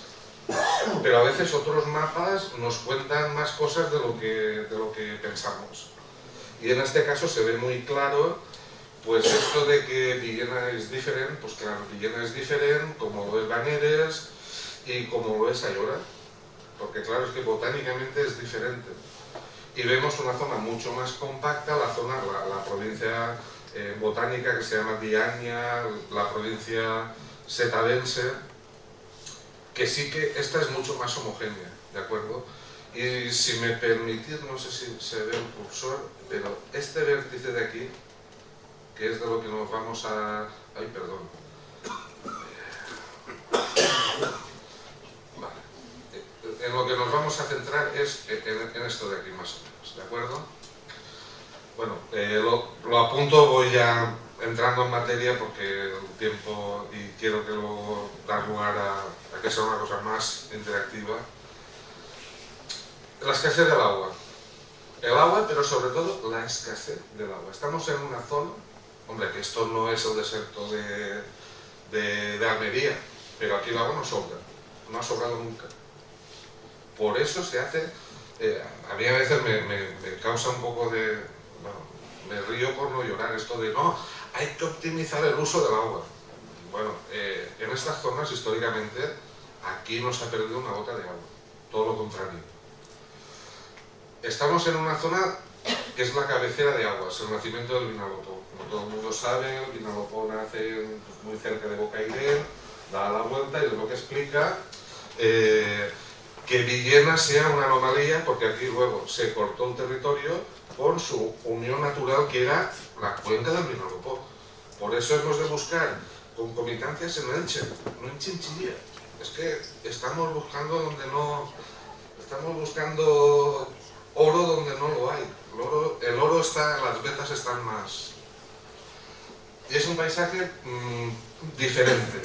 pero a veces otros mapas nos cuentan más cosas de lo que pensamos. Y en este caso se ve muy claro pues esto de que Villena es diferente, pues claro, Villena es diferente, como lo es Bañeres y como lo es Ayora, porque claro, es que botánicamente es diferente. Y vemos una zona mucho más compacta, la provincia botánica que se llama Diania, la provincia setavense, que sí que esta es mucho más homogénea, ¿de acuerdo? Y si me permitís, no sé si se ve el cursor, pero este vértice de aquí, que es de lo que nos vamos a... Ay, perdón. Vale. En lo que nos vamos a centrar es en esto de aquí, más o menos, ¿de acuerdo? Bueno, lo apunto, voy ya entrando en materia porque el tiempo, y quiero que luego dar lugar a que sea una cosa más interactiva. La escasez del agua. El agua, pero sobre todo la escasez del agua. Estamos en una zona, hombre, que esto no es el desierto de Almería, pero aquí el agua no sobra, no ha sobrado nunca. Por eso se hace, a mí a veces me causa un poco de, bueno, me río por no llorar, esto de no, hay que optimizar el uso del agua. Bueno, en estas zonas históricamente aquí no se ha perdido una gota de agua, todo lo contrario. Estamos en una zona que es la cabecera de aguas, el nacimiento del Vinalopó. Como todo el mundo sabe, el Vinalopó nace muy cerca de Bocairent, da la vuelta y es lo que explica que Villena sea una anomalía, porque aquí luego se cortó un territorio por su unión natural, que era la cuenca del Vinalopó. Por eso hemos de buscar concomitancias en Elche, no en Chinchilla. Es que estamos buscando donde no... Estamos buscando oro donde no lo hay. El oro está, las vetas están más... Y es un paisaje diferente,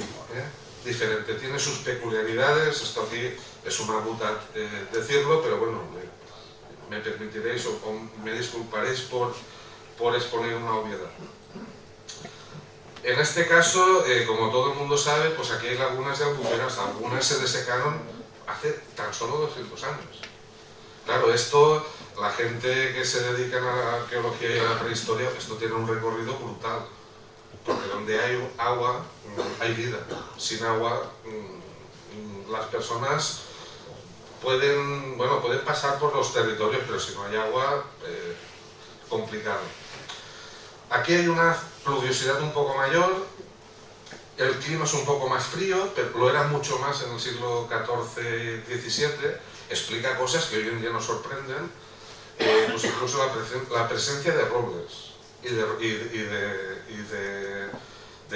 diferente, tiene sus peculiaridades. Esto aquí es una buta decirlo, pero bueno, me permitiréis o me disculparéis por exponer una obviedad. En este caso, como todo el mundo sabe, pues aquí hay lagunas y albuferas, algunas se desecaron hace tan solo 200 años. Claro, esto, la gente que se dedica a la arqueología y a la prehistoria, esto tiene un recorrido brutal, porque donde hay agua, hay vida. Sin agua, las personas pueden pasar por los territorios, pero si no hay agua, complicado. Aquí hay una pluviosidad un poco mayor, el clima es un poco más frío, pero lo era mucho más en el siglo XIV-XVII, explica cosas que hoy en día nos sorprenden, pues incluso la presencia de robles y de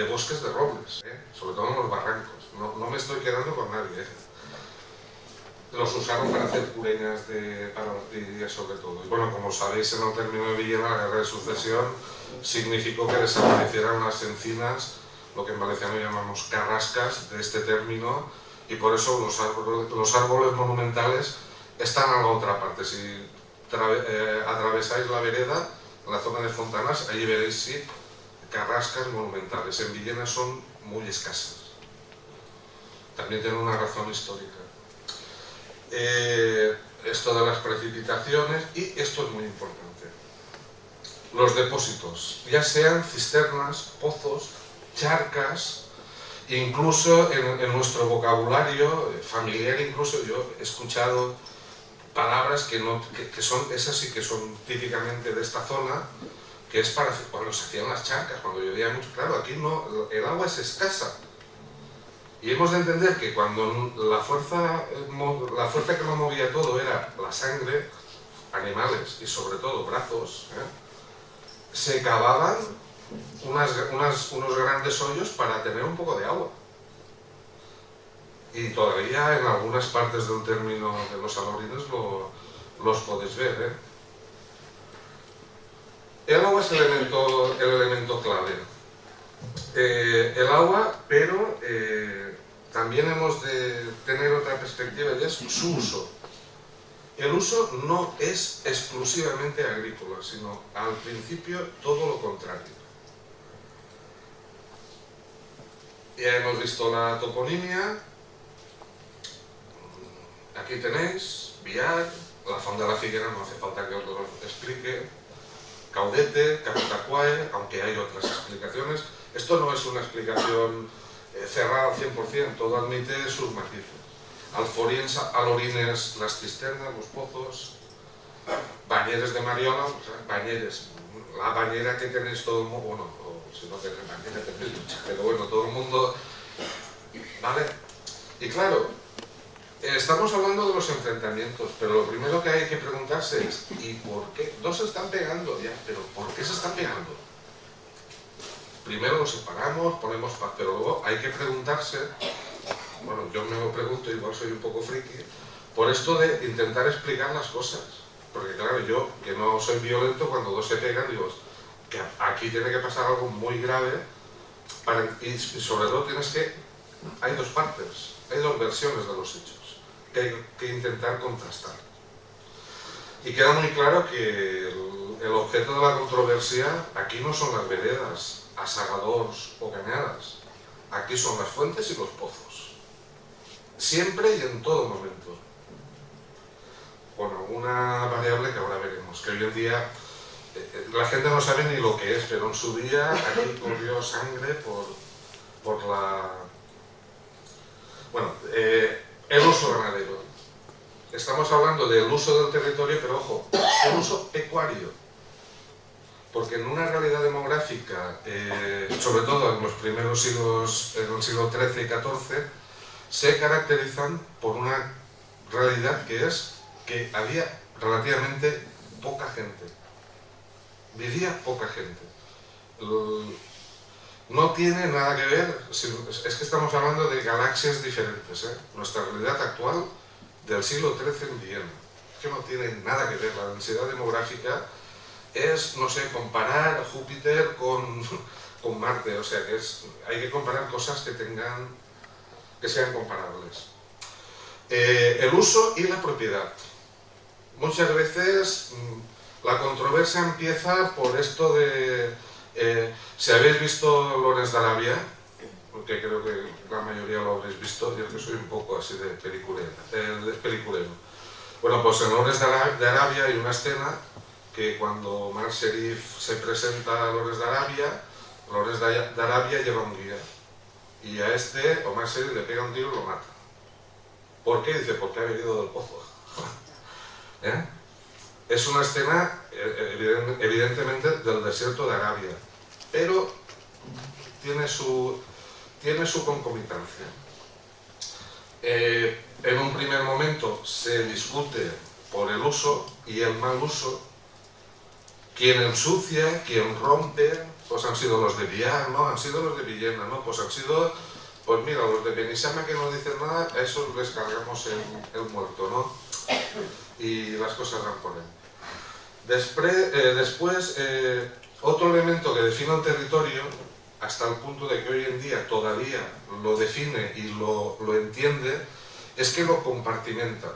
bosques de robles, sobre todo en los barrancos. No me estoy quedando con nadie. los usaron para hacer cureñas para artillería sobre todo. Y bueno, como sabéis, en el término de Villena, la guerra de sucesión significó que desaparecieran las encinas, lo que en valenciano llamamos carrascas, de este término, y por eso los árboles monumentales están a la otra parte. Si atravesáis la vereda, en la zona de Fontanas, allí veréis sí, carrascas monumentales. En Villena son muy escasas. También tiene una razón histórica. Esto de las precipitaciones, y esto es muy importante, los depósitos, ya sean cisternas, pozos, charcas, incluso en nuestro vocabulario familiar, incluso yo he escuchado palabras que son, esas sí que son típicamente de esta zona, que es para cuando se hacían las charcas, cuando llovía mucho. Claro, aquí no, el agua es escasa. Y hemos de entender que cuando la fuerza que lo movía todo era la sangre, animales y sobre todo brazos, se cavaban unos grandes hoyos para tener un poco de agua. Y todavía en algunas partes del término de los alorines los podéis ver. El agua es el elemento clave. El agua, pero también hemos de tener otra perspectiva, y es su uso. El uso no es exclusivamente agrícola, sino al principio todo lo contrario. Ya hemos visto la toponimia. Aquí tenéis Villar, la Font de la Figuera, no hace falta que os lo explique, Caudete, Capitacuae, aunque hay otras explicaciones. Esto no es una explicación cerrada al 100%, todo admite sus matices. Alforins, alorines, las cisternas, los pozos, bañeres de Mariola, o sea, bañeres, la bañera que tenéis todo el mundo, bueno, o si no tenéis bañera tenéis mucha, pero bueno, todo el mundo, ¿vale? Y claro, estamos hablando de los enfrentamientos, pero lo primero que hay que preguntarse es ¿y por qué? Dos se están pegando ya, pero ¿por qué se están pegando? Primero los separamos, ponemos paz, pero luego hay que preguntarse, bueno, yo me lo pregunto, igual soy un poco friki, por esto de intentar explicar las cosas. Porque claro, yo, que no soy violento, cuando dos se pegan, digo que aquí tiene que pasar algo muy grave, y sobre todo hay dos partes, hay dos versiones de los hechos, que hay que intentar contrastar. Y queda muy claro que el objeto de la controversia aquí no son las veredas, asagadores o cañadas, aquí son las fuentes y los pozos, siempre y en todo momento. Bueno, una variable que ahora veremos, que hoy en día la gente no sabe ni lo que es, pero en su día aquí corrió sangre por la... Bueno, el uso ganadero. Estamos hablando del uso del territorio, pero ojo, el uso pecuario. Porque en una realidad demográfica, sobre todo en los primeros siglos, en el siglo XIII y XIV, se caracterizan por una realidad que es que había relativamente poca gente. Vivía poca gente. No tiene nada que ver, es que estamos hablando de galaxias diferentes, Nuestra realidad actual del siglo XIII en Viena, es que no tiene nada que ver. La densidad demográfica es, no sé, comparar Júpiter con Marte, o sea, hay que comparar cosas que sean comparables. El uso y la propiedad. Muchas veces la controversia empieza por esto de... si habéis visto Lawrence de Arabia, porque creo que la mayoría lo habréis visto, yo que soy un poco así de peliculero. Bueno, pues en Lawrence de Arabia hay una escena que cuando Omar Sherif se presenta a Lawrence de Arabia lleva un guía. Y a Omar Sherif le pega un tiro y lo mata. ¿Por qué? Dice, porque ha bebido del pozo. Es una escena evidentemente del desierto de Arabia, pero tiene su concomitancia. En un primer momento se discute por el uso y el mal uso. Quien ensucia, quien rompe, pues han sido los de Villar, ¿no? Han sido los de Villena, ¿no? Pues han sido pues mira, los de Benissama que no dicen nada, a esos les cargamos el muerto, ¿no? Y las cosas van por él. Después, otro elemento que define el territorio, hasta el punto de que hoy en día todavía lo define y lo entiende, es que lo compartimenta.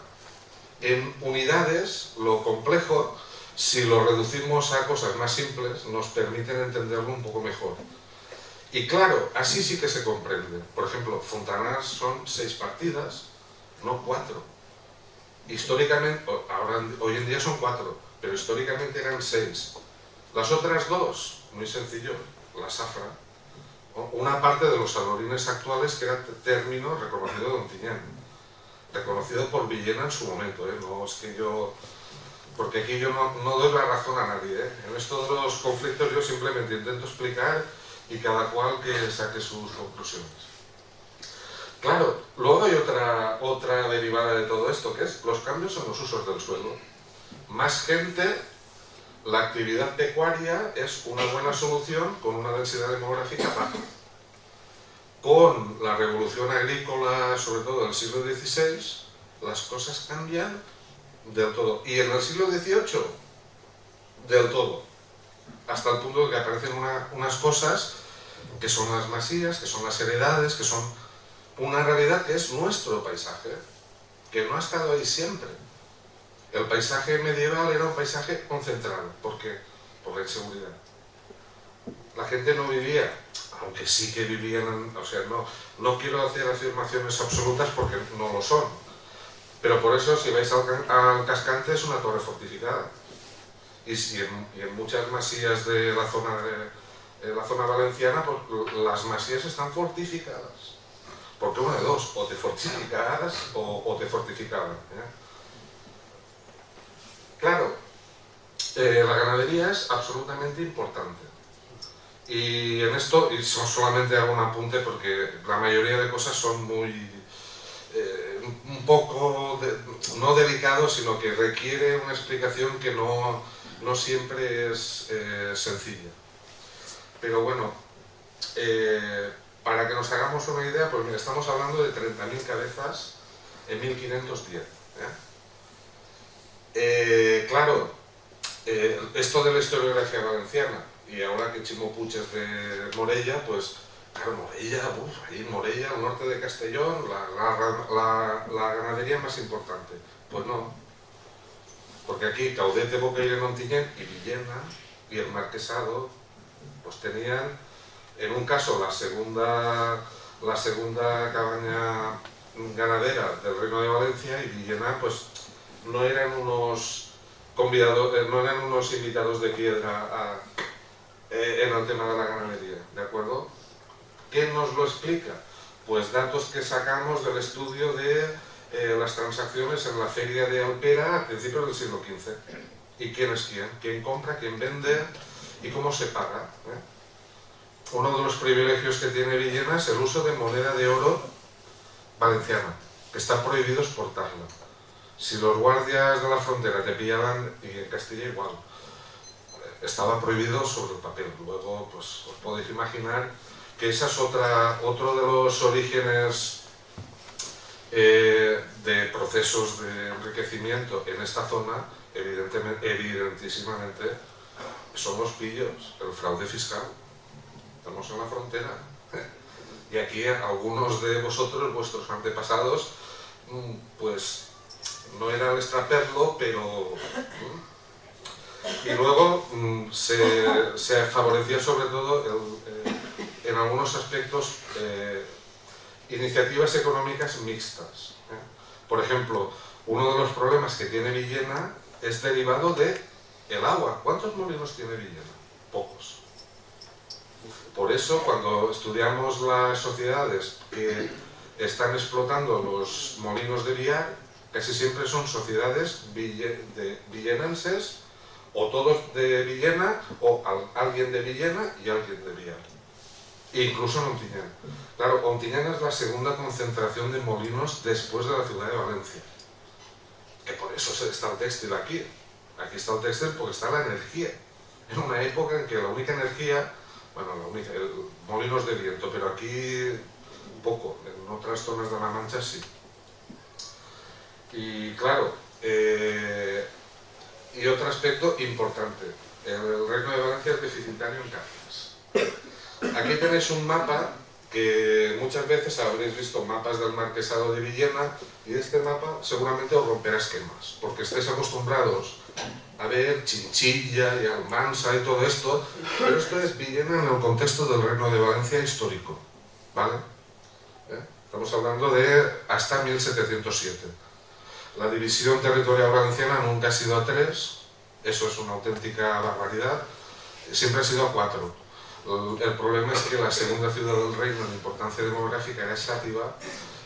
En unidades, lo complejo, si lo reducimos a cosas más simples, nos permiten entenderlo un poco mejor. Y claro, así sí que se comprende. Por ejemplo, Fontanars son 6 partidas, no 4. Históricamente, hoy en día son 4, pero históricamente eran 6. Las otras 2, muy sencillo, la Safra, una parte de los salorines actuales que era término reconocido de Ontinyent, reconocido por Villena en su momento, no es que yo... Porque aquí yo no doy la razón a nadie, En esto de los conflictos yo simplemente intento explicar y cada cual que saque sus conclusiones. Claro, luego hay otra derivada de todo esto, que es los cambios en los usos del suelo. Más gente, la actividad pecuaria es una buena solución con una densidad demográfica baja. Con la revolución agrícola, sobre todo del siglo XVI, las cosas cambian del todo. Y en el siglo XVIII, del todo. Hasta el punto de que aparecen unas cosas que son las masías, que son las heredades, que son una realidad que es nuestro paisaje, que no ha estado ahí siempre. El paisaje medieval era un paisaje concentrado. ¿Por qué? Por la inseguridad. La gente no vivía, aunque sí que vivían, o sea, no quiero hacer afirmaciones absolutas porque no lo son, pero por eso si vais al Cascante es una torre fortificada. Y en muchas masías de la zona valenciana, pues las masías están fortificadas. Porque una de dos, o te fortificabas o te fortificaban. Claro, la ganadería es absolutamente importante. Y en esto, y solamente hago un apunte porque la mayoría de cosas son muy... un poco, no delicado, sino que requiere una explicación que no siempre es sencilla. Pero bueno, para que nos hagamos una idea, pues mira, estamos hablando de 30.000 cabezas en 1510. Claro, esto de la historiografía valenciana, y ahora que Chimo Puig es de Morella, pues claro, Morella, al norte de Castellón, la ganadería más importante. Pues no, porque aquí Caudete, Bocaire, Ontinyent y Villena y el Marquesado pues tenían, en un caso, la segunda cabaña ganadera del Reino de Valencia, y Villena pues no eran unos invitados de piedra en el tema de la ganadería, ¿de acuerdo? ¿Quién nos lo explica? Pues datos que sacamos del estudio de las transacciones en la feria de Alpera a principios del siglo XV. ¿Y quién es quién? ¿Quién compra? ¿Quién vende? ¿Y cómo se paga? Uno de los privilegios que tiene Villena es el uso de moneda de oro valenciana, que está prohibido exportarla. Si los guardias de la frontera te pillaban, y en Castilla igual, estaba prohibido sobre el papel. Luego, pues os podéis imaginar que esa es otro de los orígenes de procesos de enriquecimiento en esta zona, evidentísimamente, son los pillos, el fraude fiscal. Estamos en la frontera. Y aquí algunos de vosotros, vuestros antepasados, pues no era el extraperlo, pero... Y luego se favorecía sobre todo en algunos aspectos iniciativas económicas mixtas. Por ejemplo, uno de los problemas que tiene Villena es derivado del agua. ¿Cuántos molinos tiene Villena? Pocos. Por eso, cuando estudiamos las sociedades que están explotando los molinos de Villar, casi siempre son sociedades villenenses, o todos de Villena, o alguien de Villena y alguien de Villar. E incluso en Ontinyent. Claro, Ontinyent es la segunda concentración de molinos después de la ciudad de Valencia. Que por eso está el textil aquí. Aquí está el textil porque está la energía. En una época en que la única energía, bueno, molinos de viento, pero aquí poco, en otras zonas de la Mancha sí. Y claro, y otro aspecto importante, el Reino de Valencia es deficitario en cárceles. Aquí tenéis un mapa que muchas veces habréis visto mapas del Marquesado de Villena, y este mapa seguramente os romperá esquemas, porque estáis acostumbrados a ver Chinchilla y Almansa y todo esto, pero esto es Villena en el contexto del Reino de Valencia histórico, ¿vale? Estamos hablando de hasta 1707. La división territorial valenciana nunca ha sido a 3, eso es una auténtica barbaridad, siempre ha sido a 4. El problema es que la segunda ciudad del reino en importancia demográfica era Xàtiva,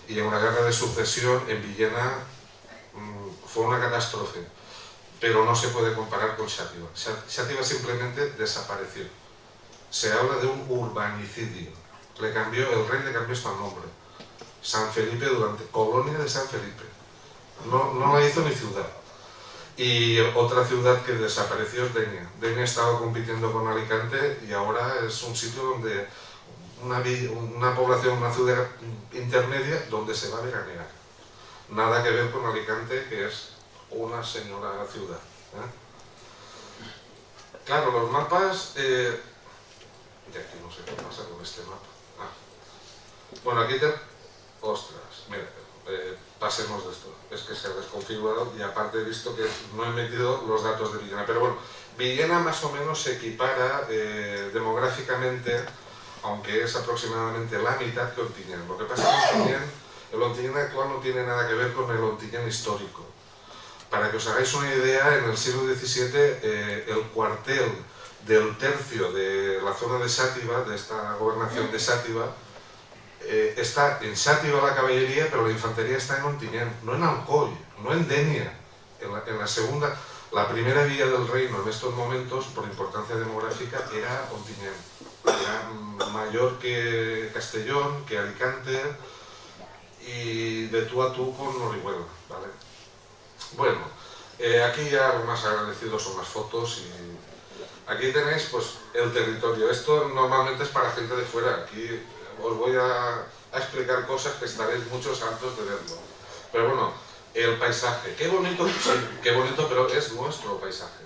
y en una guerra de sucesión en Villena fue una catástrofe, pero no se puede comparar con Xàtiva. Xàtiva simplemente desapareció. Se habla de un urbanicidio. El rey le cambió hasta el nombre. San Felipe, colonia de San Felipe. No la hizo ni ciudad. Y otra ciudad que desapareció es Dénia. Dénia estaba compitiendo con Alicante y ahora es un sitio donde una población, una ciudad intermedia donde se va a veranear. Nada que ver con Alicante, que es una señora ciudad. Claro, los mapas... de aquí no sé qué pasa con este mapa. Bueno, aquí ostras, mira, pasemos de esto. Es que se ha desconfigurado y aparte he visto que no he metido los datos de Villena. Pero bueno, Villena más o menos se equipara demográficamente, aunque es aproximadamente la mitad que Ontinyent. Lo que pasa es que el Ontinyent actual no tiene nada que ver con el Ontinyent histórico. Para que os hagáis una idea, en el siglo XVII el cuartel del tercio de la zona de Xàtiva, de esta gobernación de Xàtiva, está en Xàtiva la caballería, pero la infantería está en Ontinyent, no en Alcoi, no en Dénia. La primera vía del reino en estos momentos, por importancia demográfica, era Ontinyent. Era mayor que Castellón, que Alicante, y de tú a tú con Orihuela, ¿vale? Bueno, aquí ya lo más agradecido son las fotos y aquí tenéis pues el territorio. Esto normalmente es para gente de fuera. Aquí os voy a explicar cosas que estaréis muchos hartos de verlo. Pero bueno, el paisaje, qué bonito, sí, qué bonito, pero es nuestro paisaje.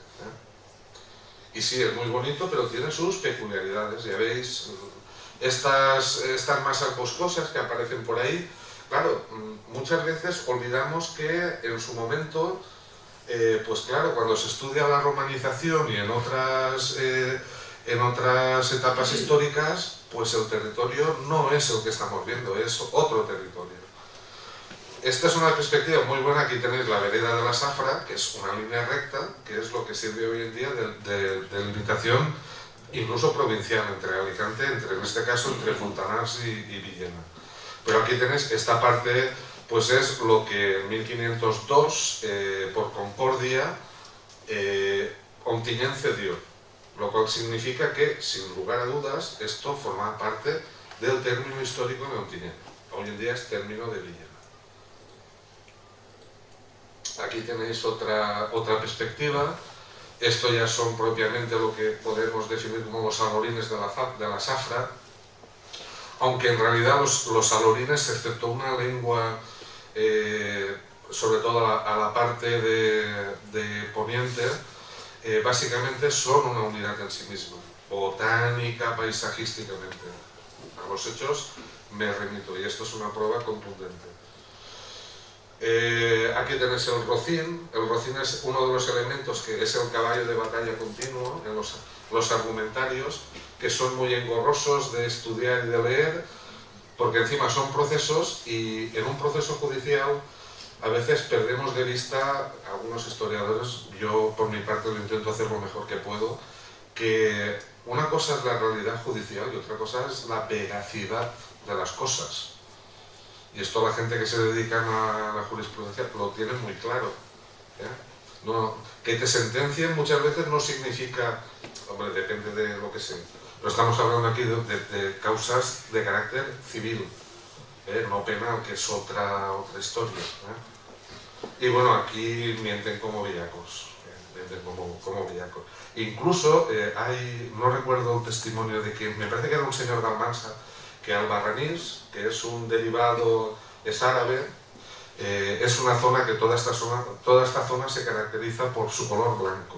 Y sí, es muy bonito, pero tiene sus peculiaridades. Ya veis, estas masas boscosas que aparecen por ahí. Claro, muchas veces olvidamos que en su momento, pues claro, cuando se estudia la romanización y en otras etapas históricas, pues el territorio no es el que estamos viendo, es otro territorio. Esta es una perspectiva muy buena. Aquí tenéis la vereda de la Safra, que es una línea recta, que es lo que sirve hoy en día de limitación incluso provincial entre Alicante, en este caso entre Fontanars y Villena. Pero aquí tenéis esta parte, pues es lo que en 1502, por concordia, Ontinyent cedió, lo cual significa que, sin lugar a dudas, esto forma parte del término histórico de Ontinyent. Hoy en día es término de Villena. Aquí tenéis otra perspectiva. Esto ya son propiamente lo que podemos definir como los alorines de la Safra, aunque en realidad los alorines, excepto una lengua, sobre todo a la parte de Poniente, básicamente son una unidad en sí misma, botánica, paisajísticamente. A los hechos me remito, y esto es una prueba contundente. Aquí tenéis el rocín. El rocín es uno de los elementos que es el caballo de batalla continuo en los argumentarios, que son muy engorrosos de estudiar y de leer, porque encima son procesos, y en un proceso judicial a veces perdemos de vista, algunos historiadores, yo por mi parte lo intento hacer lo mejor que puedo, que una cosa es la realidad judicial y otra cosa es la veracidad de las cosas. Y esto la gente que se dedica a la jurisprudencia lo tiene muy claro. No, que te sentencien muchas veces no significa, hombre, depende de lo que sea, pero estamos hablando aquí de causas de carácter civil, no penal, que es otra historia. Y bueno, aquí mienten como bellacos, como bellacos. Incluso no recuerdo el testimonio de que, me parece que era un señor de Almansa, que Albarránís, que es un derivado, es árabe, es una zona que toda esta zona se caracteriza por su color blanco.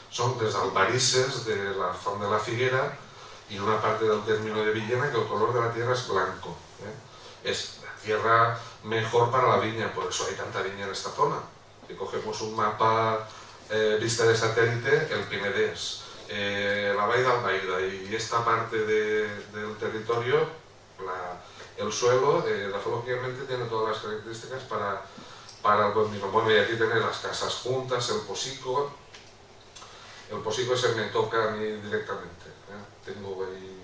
Son desde albarises de la zona de la Figuera y una parte del término de Villena que el color de la tierra es blanco. Es la tierra mejor para la viña, por eso hay tanta viña en esta zona. Si cogemos un mapa vista de satélite, el Penedès, la Vall d'Albaida y esta parte del territorio, el suelo, grafológicamente tiene todas las características para el buen vino. Bueno, y aquí tenéis las casas juntas, el Posico. El Posico ese me toca a mí directamente, tengo ahí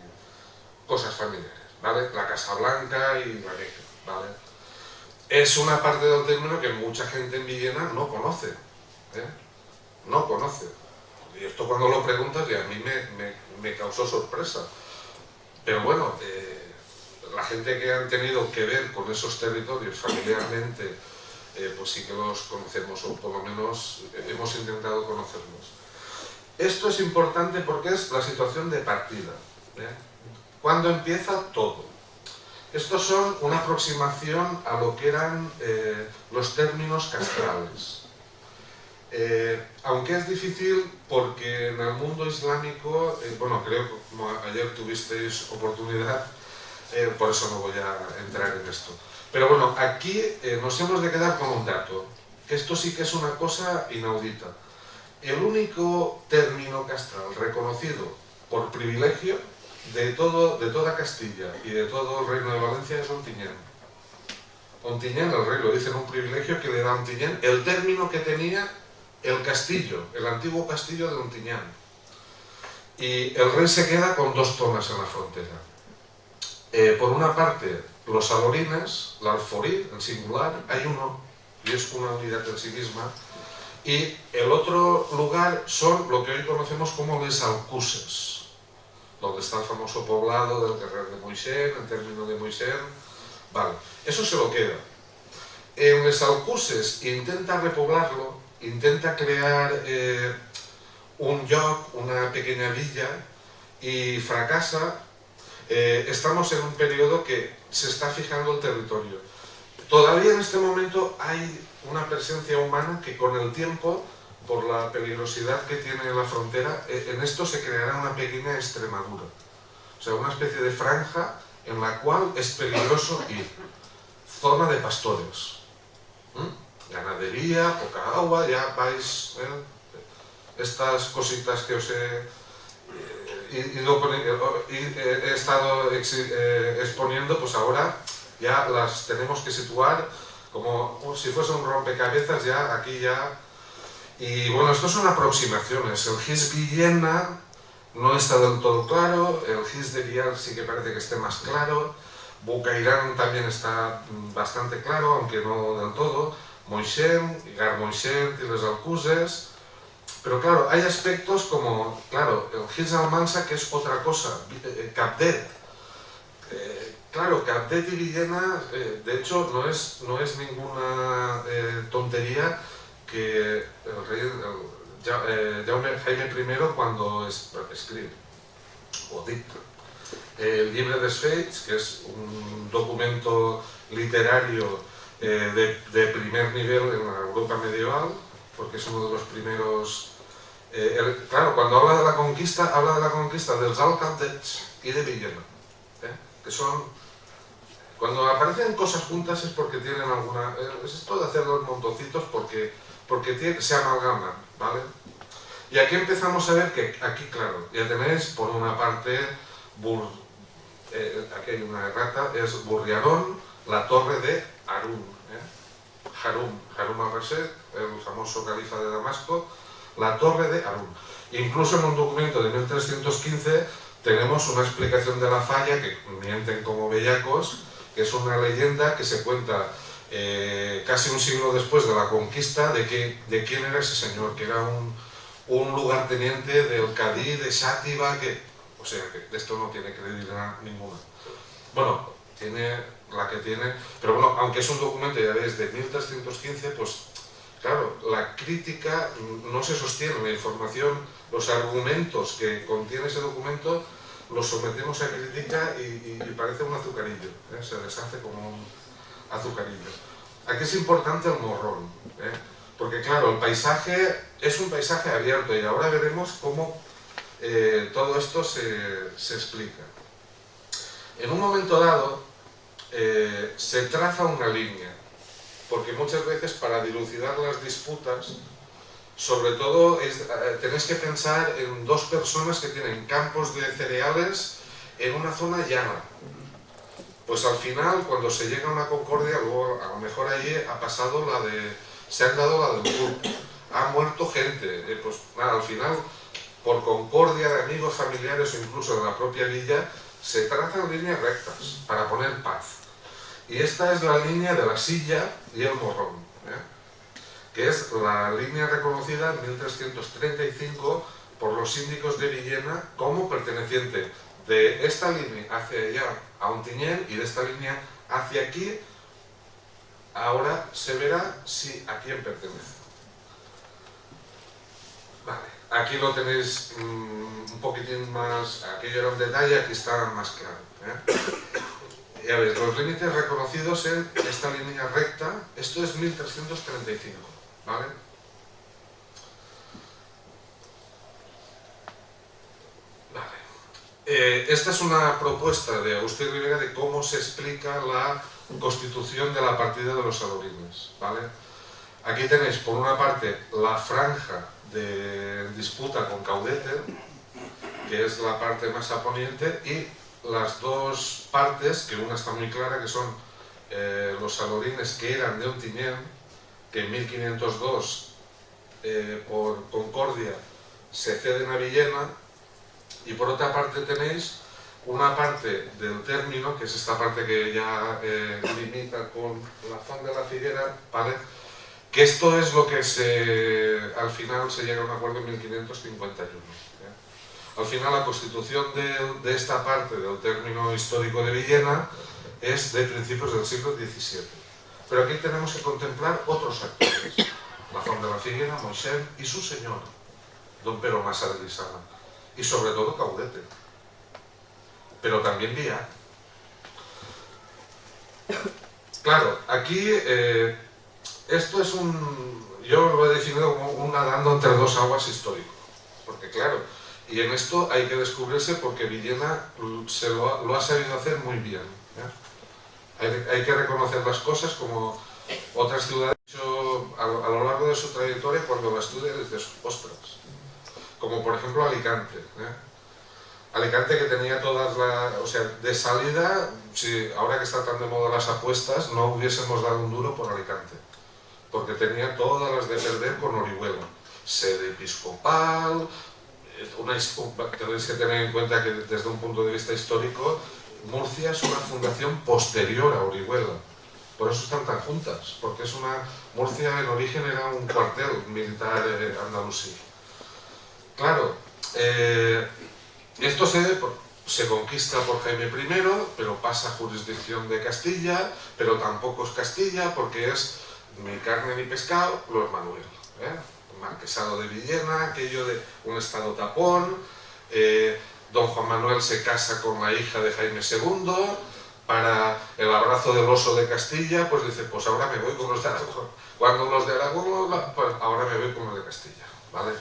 cosas familiares, ¿vale? La Casa Blanca y la Negra, ¿vale? Es una parte del término que mucha gente en Villena no conoce, no conoce. Y esto cuando lo preguntas y a mí me causó sorpresa. Pero bueno, la gente que han tenido que ver con esos territorios familiarmente, pues sí que los conocemos, o por lo menos hemos intentado conocerlos. Esto es importante porque es la situación de partida. ¿Cuándo empieza todo? Estos son una aproximación a lo que eran los términos castrales. Aunque es difícil porque en el mundo islámico, bueno, creo que como ayer tuvisteis oportunidad, por eso no voy a entrar en esto. Pero bueno, aquí nos hemos de quedar con un dato, que esto sí que es una cosa inaudita. El único término castral reconocido por privilegio de toda Castilla y de todo el Reino de Valencia es Ontinyent. Ontinyent, el rey lo dice en un privilegio que le da a Ontinyent el término que tenía el castillo, el antiguo castillo de Ontinyent. Y el rey se queda con dos zonas en la frontera. Por una parte, los alorines, l'Alforí, en singular, hay uno, y es una unidad en sí misma. Y el otro lugar son lo que hoy conocemos como les Alcuses, donde está el famoso poblado del Carrer de Moixent, el término de Moixent. Vale, eso se lo queda. En les Alcuses intenta repoblarlo, intenta crear un lloc, una pequeña villa, y fracasa. Estamos en un periodo que se está fijando el territorio. Todavía en este momento hay una presencia humana que con el tiempo, por la peligrosidad que tiene la frontera, en esto se creará una pequeña Extremadura. O sea, una especie de franja en la cual es peligroso ir. Zona de pastores. Ganadería, poca agua, ya vais... estas cositas que os he estado exponiendo, pues ahora ya las tenemos que situar como si fuese un rompecabezas ya, aquí ya. Y bueno, esto son aproximaciones. El GIS Villena no está del todo claro, el GIS de Vial sí que parece que esté más claro, Bocairán también está bastante claro, aunque no del todo, Moixent, Garmoixent y les Alcuses. Pero claro, hay aspectos como, claro, el GIS Almansa, que es otra cosa, Capdet. Claro, Capdet y Villena, de hecho, no es ninguna tontería que el rey Jaime I, cuando escribe o dicta el Llibre dels Fets, que es un documento literario de primer nivel en la Europa medieval, porque es uno de los primeros... claro, cuando habla de la conquista dels Alcaldets y de Villena, que son... Cuando aparecen cosas juntas es porque tienen alguna... Es esto de hacer los montoncitos porque se amalgaman, ¿vale? Y aquí empezamos a ver que, aquí claro, ya tenéis por una parte, aquí hay una errata, es Burriarón, la torre de Harún, Harún al-Rashid, el famoso califa de Damasco, la torre de Harún. Incluso en un documento de 1315 tenemos una explicación de la falla, que mienten como bellacos, que es una leyenda que se cuenta casi un siglo después de la conquista de quién era ese señor, que era un lugarteniente del Cadí de Xàtiva, o sea, que esto no tiene credibilidad ninguna. Bueno, tiene la que tiene, pero bueno, aunque es un documento ya desde 1315, pues claro, la crítica no se sostiene, la información, los argumentos que contiene ese documento lo sometemos a crítica y parece un azucarillo, se deshace como un azucarillo. Aquí es importante el morrón, porque claro, el paisaje es un paisaje abierto y ahora veremos cómo todo esto se explica. En un momento dado se traza una línea, porque muchas veces para dilucidar las disputas, sobre todo tenéis que pensar en dos personas que tienen campos de cereales en una zona llana. Pues al final, cuando se llega a una concordia, luego a lo mejor allí ha pasado se han dado la del pulpo, ha muerto gente, pues nada, al final, por concordia de amigos, familiares o incluso de la propia villa, se trazan líneas rectas para poner paz. Y esta es la línea de la silla y el morrón, que es la línea reconocida en 1335 por los síndicos de Villena como perteneciente de esta línea hacia allá a Ontinyent y de esta línea hacia aquí. Ahora se verá si a quién pertenece. Vale, aquí lo tenéis un poquitín más, aquello era un detalle, aquí está más claro. Ya veis, los límites reconocidos en esta línea recta, esto es 1335, ¿vale? Esta es una propuesta de Agustí Rivera de cómo se explica la constitución de la partida de los Sadurines, ¿vale? Aquí tenéis, por una parte, la franja de disputa con Caudete, que es la parte más a poniente, y las dos partes, que una está muy clara, que son los Sadurines que eran de Ontinyent, que en 1502, por concordia, se ceden a Villena, y por otra parte tenéis una parte del término, que es esta parte que ya limita con la Font de la Figuera, ¿vale? Que esto es lo que al final se llega a un acuerdo en 1551. Al final la constitución de esta parte del término histórico de Villena es de principios del siglo XVII. Pero aquí tenemos que contemplar otros actores. La Font de la Figuera, Moixent y su señor, don Pero Massa de Lisana. Y sobre todo Caudete, pero también Villar. Claro, aquí esto es yo lo he definido como un nadando entre dos aguas histórico, porque claro, y en esto hay que descubrirse porque Villena lo ha sabido hacer muy bien. Hay que reconocer las cosas como otras ciudades a lo largo de su trayectoria. Cuando la estudia dices, ostras, como por ejemplo Alicante. Alicante, que tenía todas las... O sea, de salida, si ahora que están tan de moda las apuestas, no hubiésemos dado un duro por Alicante, porque tenía todas las de perder con Orihuela. Sede episcopal, tenéis que tener en cuenta que desde un punto de vista histórico, Murcia es una fundación posterior a Orihuela. Por eso están tan juntas, porque Murcia en origen era un cuartel militar andalusí. Claro, esto se conquista por Jaime I, pero pasa a jurisdicción de Castilla, pero tampoco es Castilla porque es ni carne ni pescado, los Manuel. Marquesado de Villena, aquello de un estado tapón, don Juan Manuel se casa con la hija de Jaime II, para el abrazo del oso de Castilla, pues dice, pues ahora me voy con los de Aragón. Cuando los de Aragón, pues ahora me voy con los de Castilla, ¿vale?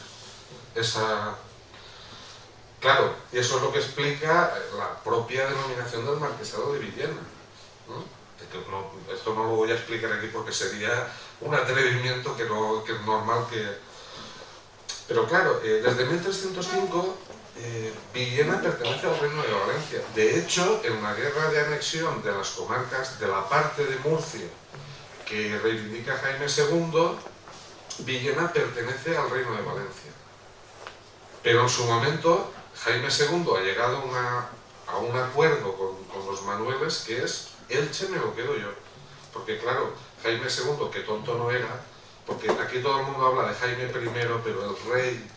Claro, y eso es lo que explica la propia denominación del Marquesado de Villena, ¿no? Esto no lo voy a explicar aquí porque sería un atrevimiento que es normal que... Pero claro, desde 1305 Villena pertenece al Reino de Valencia. De hecho, en la guerra de anexión de las comarcas de la parte de Murcia que reivindica Jaime II, Villena pertenece al Reino de Valencia. Pero en su momento, Jaime II ha llegado a un acuerdo con los Manueles, que es Elche me lo quedo yo. Porque claro, Jaime II, que tonto no era, porque aquí todo el mundo habla de Jaime I, pero el rey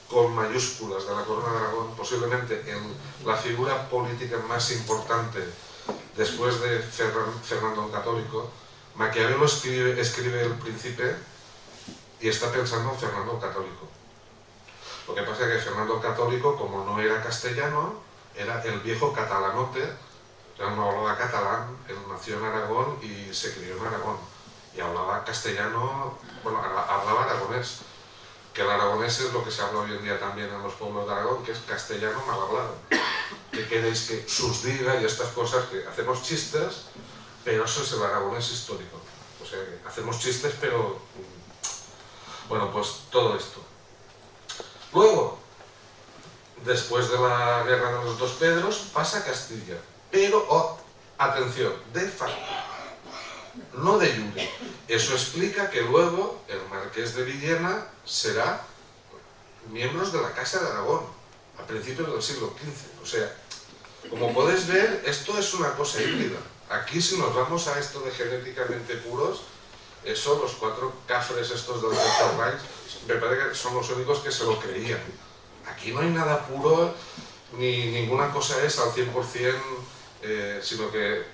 con mayúsculas de la Corona de Aragón, posiblemente en la figura política más importante después de Fernando el Católico, Maquiavelo escribe El Príncipe y está pensando en Fernando el Católico. Lo que pasa es que Fernando el Católico, como no era castellano, era el viejo catalanote, él no hablaba catalán, él nació en Aragón y se crió en Aragón, y hablaba castellano, bueno, hablaba aragonés, que el aragonés es lo que se habla hoy en día también en los pueblos de Aragón, que es castellano mal hablado. ¿Qué queréis que sus diga y estas cosas? Que hacemos chistes, pero eso es el aragonés histórico. O sea, que hacemos chistes, pero... Bueno, pues todo esto. Luego, después de la guerra de los dos Pedros, pasa a Castilla. Pero, oh, atención, de facto, no de jure. Eso explica que luego el marqués de Villena será miembros de la Casa de Aragón, a principios del siglo XV. O sea, como podéis ver, esto es una cosa híbrida. Aquí, si nos vamos a esto de genéticamente puros, eso, los 4 cafres estos del Tercer Reich, me parece que son los únicos que se lo creían. Aquí no hay nada puro, ni ninguna cosa es al 100%, sino que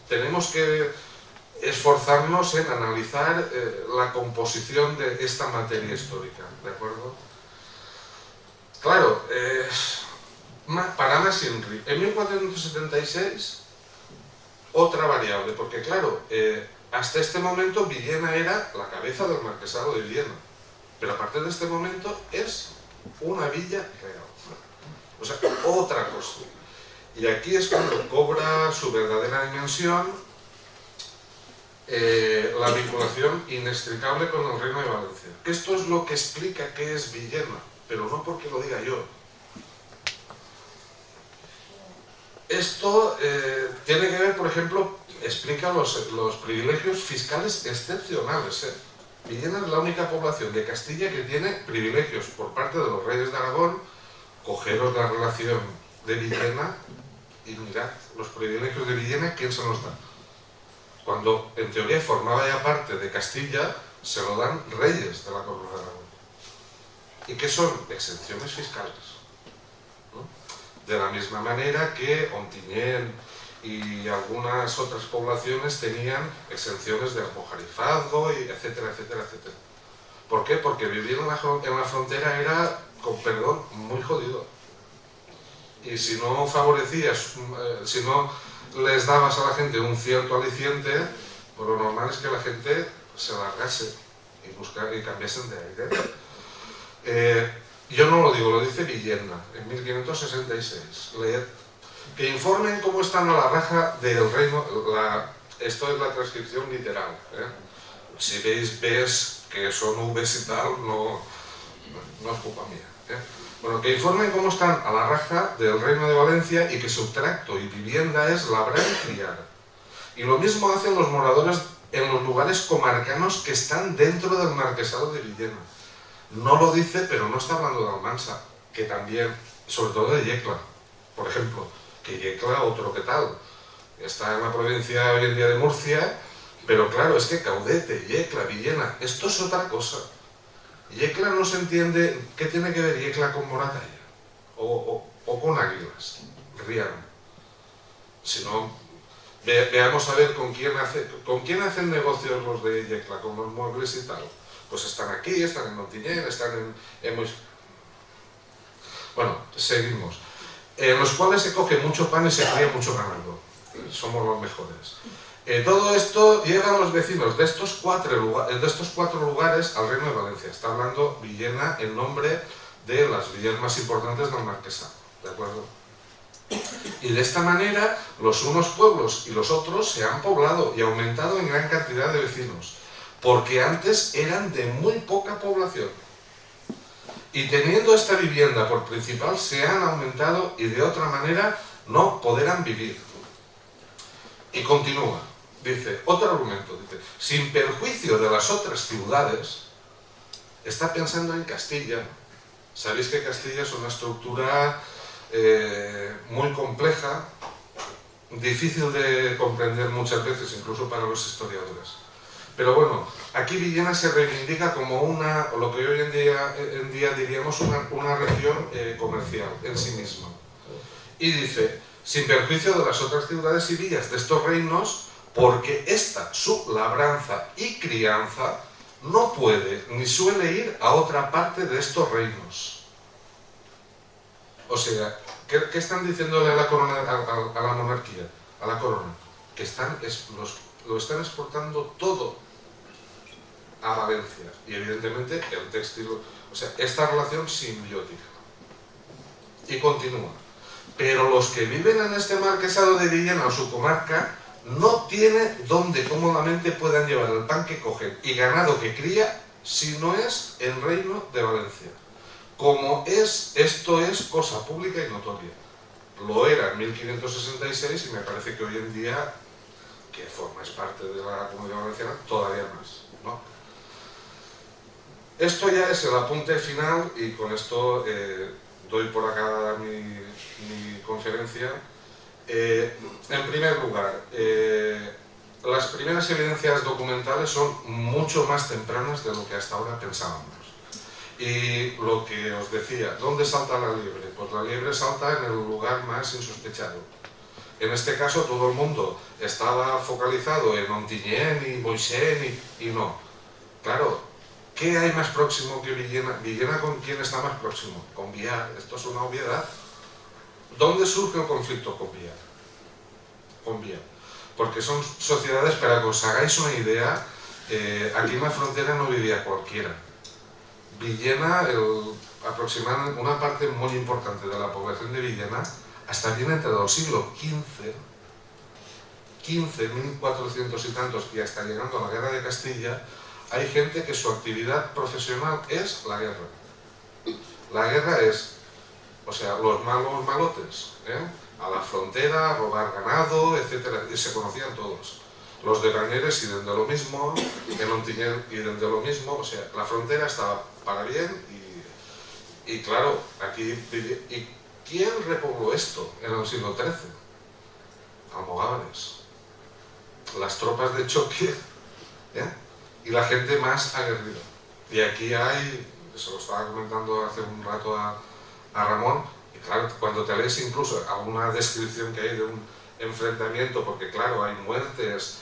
tenemos que esforzarnos en analizar la composición de esta materia histórica, ¿de acuerdo? Claro, para más Inri, en 1476, otra variable, porque claro, hasta este momento Villena era la cabeza del marquesado de Villena, pero a partir de este momento es una villa real, o sea, otra cosa. Y aquí es cuando cobra su verdadera dimensión la vinculación inextricable con el Reino de Valencia. Que esto es lo que explica qué es Villena, pero no porque lo diga yo. Esto tiene que ver, por ejemplo, explica los privilegios fiscales excepcionales. Villena es la única población de Castilla que tiene privilegios por parte de los reyes de Aragón. Cogeros la relación de Villena y mirad los privilegios de Villena, ¿quién se los da? Cuando en teoría formaba ya parte de Castilla, se lo dan reyes de la corona de Aragón. ¿Y qué son? Exenciones fiscales, ¿no? De la misma manera que Ontinyent y algunas otras poblaciones tenían exenciones de almojarifazgo, y etcétera, etcétera, etcétera. ¿Por qué? Porque vivir en la frontera era, con perdón, muy jodido. Y si no favorecías, si no les dabas a la gente un cierto aliciente, pues lo normal es que la gente se largase y cambiasen de aire. Yo no lo digo, lo dice Villena, en 1566. Leed. Que informen cómo están a la raja del reino, esto es la transcripción literal. Si ves que son Vs y tal, no es culpa mía. Bueno, que informen cómo están a la raja del Reino de Valencia y que su tracto y vivienda es labrar y criar. Y lo mismo hacen los moradores en los lugares comarcanos que están dentro del marquesado de Villena. No lo dice, pero no está hablando de Almansa, que también, sobre todo de Yecla, por ejemplo, que Yecla, otro que tal, está en la provincia hoy en día de Murcia, pero claro, es que Caudete, Yecla, Villena, esto es otra cosa. Yecla no se entiende, ¿qué tiene que ver Yecla con Moratalla? O con Águilas, Riano. Si no, veamos a ver con quién hacen negocios los de Yecla, con los muebles y tal. Pues están aquí, están en Ontinyent, están en... Bueno, seguimos. En los cuales se coge mucho pan y se cría mucho ganado. Somos los mejores. Todo esto llega a los vecinos de estos cuatro lugares al Reino de Valencia. Está hablando Villena en nombre de las villas más importantes del marquesado, ¿de acuerdo? Y de esta manera los unos pueblos y los otros se han poblado y aumentado en gran cantidad de vecinos, porque antes eran de muy poca población. Y teniendo esta vivienda por principal se han aumentado y de otra manera no podrán vivir. Y continúa. Dice, otro argumento, dice, sin perjuicio de las otras ciudades, está pensando en Castilla. Sabéis que Castilla es una estructura muy compleja, difícil de comprender muchas veces, incluso para los historiadores. Pero bueno, aquí Villena se reivindica como lo que hoy en día diríamos una región comercial en sí misma. Y dice, sin perjuicio de las otras ciudades y villas de estos reinos, porque su labranza y crianza no puede ni suele ir a otra parte de estos reinos. O sea, ¿Qué están diciéndole a la corona, a la monarquía, a la corona? Que lo están exportando todo a Valencia. Y evidentemente el textil, o sea, esta relación simbiótica. Y continúa. Pero los que viven en este marquesado de Villena o su comarca no tienen donde cómodamente puedan llevar el pan que cogen y ganado que cría si no es el reino de Valencia. Esto es cosa pública y notoria. Lo era en 1566 y me parece que hoy en día, que formáis parte de la Comunidad Valenciana, todavía más, ¿no? Esto ya es el apunte final y con esto doy por acabada mi conferencia. En primer lugar, las primeras evidencias documentales son mucho más tempranas de lo que hasta ahora pensábamos. Y lo que os decía, ¿dónde salta la liebre? Pues la liebre salta en el lugar más insospechado. En este caso todo el mundo estaba focalizado en Ontinyent y Moixent y no. Claro, ¿qué hay más próximo que Villena? ¿Villena con quién está más próximo? Con Biar. Esto es una obviedad. ¿Dónde surge el conflicto con Biar? Con Biar. Porque son sociedades, para que os hagáis una idea, aquí en la frontera no vivía cualquiera. Villena, aproximadamente una parte muy importante de la población de Villena, hasta bien entrado el siglo XV, 1400 y tantos, y hasta llegando a la Guerra de Castilla, hay gente que su actividad profesional es la guerra. La guerra es, o sea, los malos malotes, a la frontera, robar ganado, etc. Y se conocían todos. Los de Bañeres idem de lo mismo, el Ontinyent idem de lo mismo, o sea, la frontera estaba para bien y claro, aquí... ¿Y quién repobló esto en el siglo XIII? Almogávares. Las tropas de choque, y la gente más aguerrida. Y aquí hay, se lo estaba comentando hace un rato a Ramón, y claro, cuando te lees incluso alguna descripción que hay de un enfrentamiento, porque claro, hay muertes,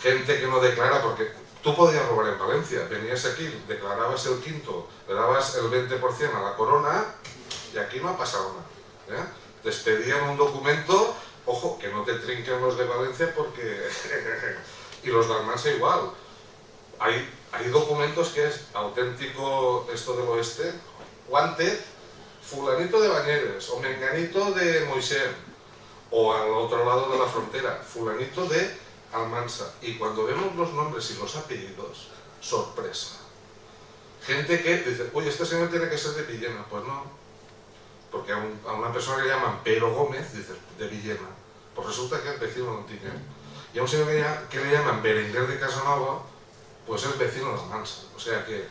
gente que no declara, porque tú podías robar en Valencia, venías aquí, declarabas el quinto, le dabas el 20% a la corona, y aquí no ha pasado nada. Te expedían un documento, ojo, que no te trinquen los de Valencia porque... y los de Almansa igual. Hay documentos que es auténtico esto del oeste, wanted, fulanito de Bañeres, o menganito de Moixent, o al otro lado de la frontera, fulanito de Almansa. Y cuando vemos los nombres y los apellidos, sorpresa. Gente que dice, oye, este señor tiene que ser de Villena. Pues no, porque a una persona que llaman Pero Gómez, dice, de Villena. Pues resulta que es vecino de Ontinyent. Y a un señor que le llaman Berenguer de Casanova, pues es vecino de Almansa. O sea que,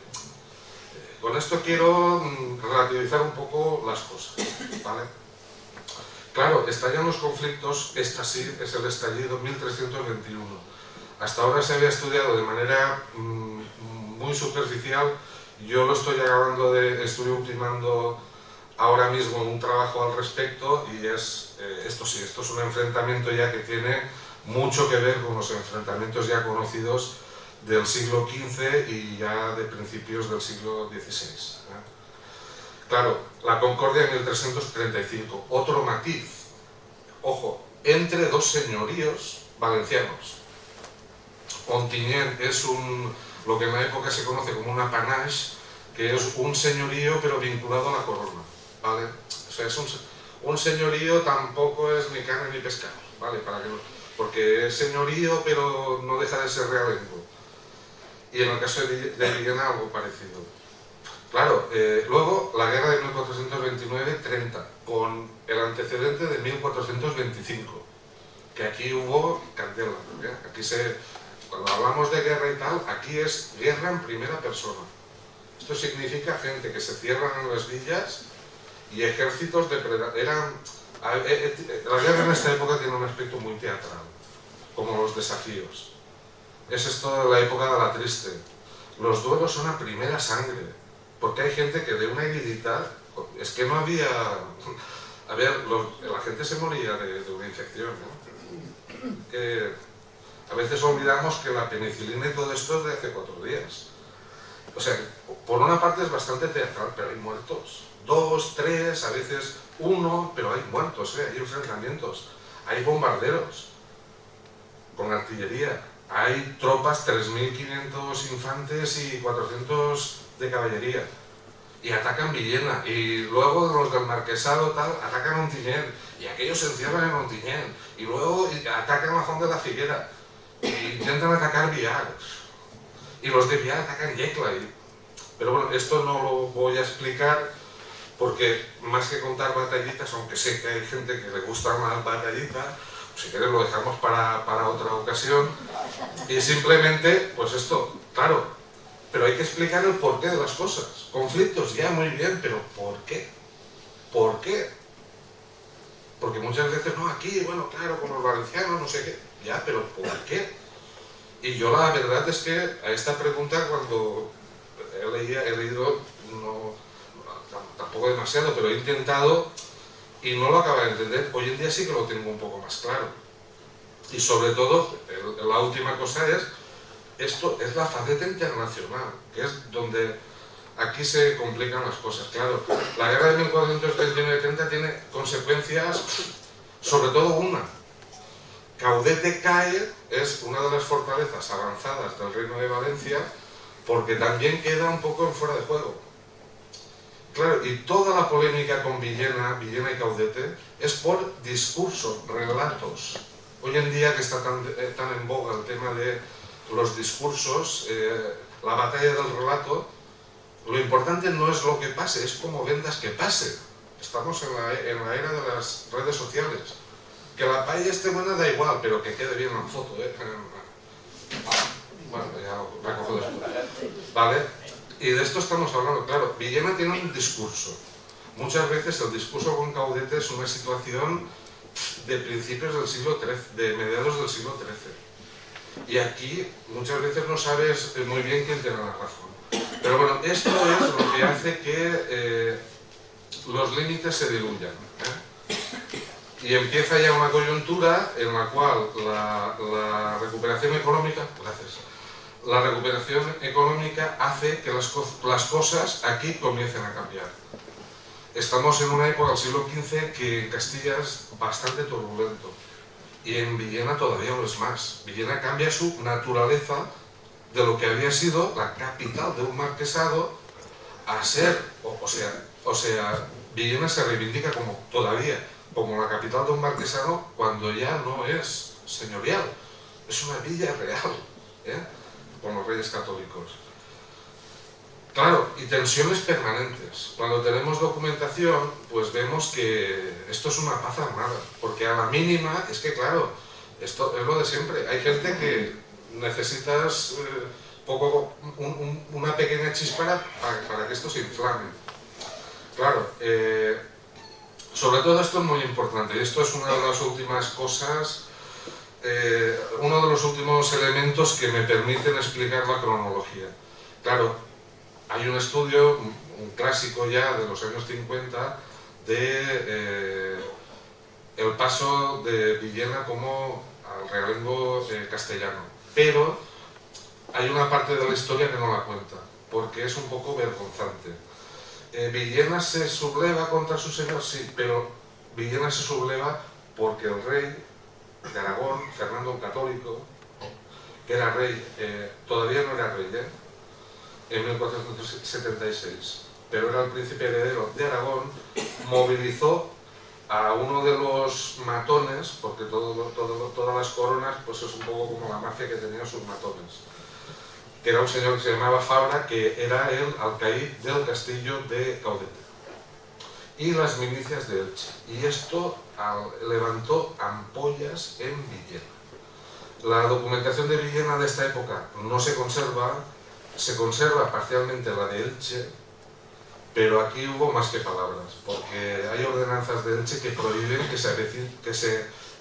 con esto quiero relativizar un poco las cosas, ¿vale? Claro, estallan los conflictos, esta sí es el estallido 1321. Hasta ahora se había estudiado de manera muy superficial, yo lo estoy acabando estoy ultimando ahora mismo un trabajo al respecto y esto es un enfrentamiento ya que tiene mucho que ver con los enfrentamientos ya conocidos del siglo XV y ya de principios del siglo XVI. Claro, la Concordia en 1335, otro matiz, ojo, entre dos señoríos valencianos. Ontinyent es lo que en la época se conoce como un apanage, que es un señorío pero vinculado a la corona, ¿vale? O sea, es un señorío, tampoco es ni carne ni pescado, ¿vale? Porque es señorío pero no deja de ser realengo. Y en el caso de Villena algo parecido. Claro, luego la guerra de 1429-30, con el antecedente de 1425, que aquí hubo candela. Aquí cuando hablamos de guerra y tal, aquí es guerra en primera persona. Esto significa gente que se cierran en las villas y ejércitos depredadores. La guerra en esta época tiene un aspecto muy teatral, como los desafíos. Es esto de la época de la triste. Los duelos son a primera sangre, porque hay gente que de una heridita, es que no había... A ver, la gente se moría de una infección, ¿no? A veces olvidamos que la penicilina y todo esto es de hace 4 días. O sea, por una parte es bastante teatral, pero hay muertos. 2, 3, a veces 1, pero hay muertos, hay enfrentamientos, hay bombarderos con artillería, hay tropas, 3.500 infantes y 400 de caballería, y atacan Villena, y luego los del Marquesado tal, atacan Ontinyent, y aquellos se encierran en Ontinyent, y luego atacan la zona de la Figuera, e intentan atacar Viar, y los de Viar atacan Yecla. Pero bueno, esto no lo voy a explicar, porque más que contar batallitas, aunque sé que hay gente que le gusta más batallitas, si quieres lo dejamos para otra ocasión, y simplemente, pues esto, claro, pero hay que explicar el porqué de las cosas. Conflictos, ya, muy bien, pero ¿por qué? ¿Por qué? Porque muchas veces, no, aquí, bueno, claro, con los valencianos, no sé qué, ya, pero ¿por qué? Y yo la verdad es que a esta pregunta, cuando he leído, no, tampoco demasiado, pero he intentado y no lo acabo de entender. Hoy en día sí que lo tengo un poco más claro. Y sobre todo, la última cosa es, esto es la faceta internacional, que es donde aquí se complican las cosas. Claro, la guerra de 1429-30 tiene consecuencias, sobre todo una. Caudete cae, es una de las fortalezas avanzadas del Reino de Valencia, porque también queda un poco en fuera de juego. Claro, y toda la polémica con Villena y Caudete es por discursos, relatos. Hoy en día que está tan en boga el tema de los discursos, la batalla del relato, lo importante no es lo que pase, es cómo vendas que pase. Estamos en la era de las redes sociales. Que la paella esté buena da igual, pero que quede bien la foto, Bueno, ya la cojo después. ¿Vale? Y de esto estamos hablando, claro. Villena tiene un discurso. Muchas veces el discurso con Caudete es una situación de principios del siglo XIII, de mediados del siglo XIII. Y aquí muchas veces no sabes muy bien quién tiene la razón. Pero bueno, esto es lo que hace que los límites se diluyan. Y empieza ya una coyuntura en la cual la recuperación económica, hace que las cosas aquí comiencen a cambiar. Estamos en una época del siglo XV que en Castilla es bastante turbulento, y en Villena todavía lo es más. Villena cambia su naturaleza de lo que había sido la capital de un marquesado a ser, o sea, Villena se reivindica como la capital de un marquesado cuando ya no es señorial, es una villa real, con los reyes católicos. Claro, y tensiones permanentes. Cuando tenemos documentación, pues vemos que esto es una paz armada, porque a la mínima, es que claro, esto es lo de siempre. Hay gente que necesitas una pequeña chispa para que esto se inflame. Claro, sobre todo esto es muy importante, y esto es una de las últimas cosas, uno de los últimos elementos que me permiten explicar la cronología. Claro, hay un estudio, un clásico ya de los años 50, de el paso de Villena como al realengo castellano, pero hay una parte de la historia que no la cuenta, porque es un poco vergonzante. Villena se subleva contra su señor, sí, pero Villena se subleva porque el rey de Aragón, Fernando el Católico, que era rey, todavía no era rey, en 1476, pero era el príncipe heredero de Aragón, movilizó a uno de los matones, porque todas las coronas pues es un poco como la mafia que tenía sus matones, que era un señor que se llamaba Fabra, que era el alcaide del castillo de Caudete, y las milicias de Elche. Y esto levantó ampollas en Villena. La documentación de Villena de esta época no se conserva parcialmente la de Elche, pero aquí hubo más que palabras, porque hay ordenanzas de Elche que prohíben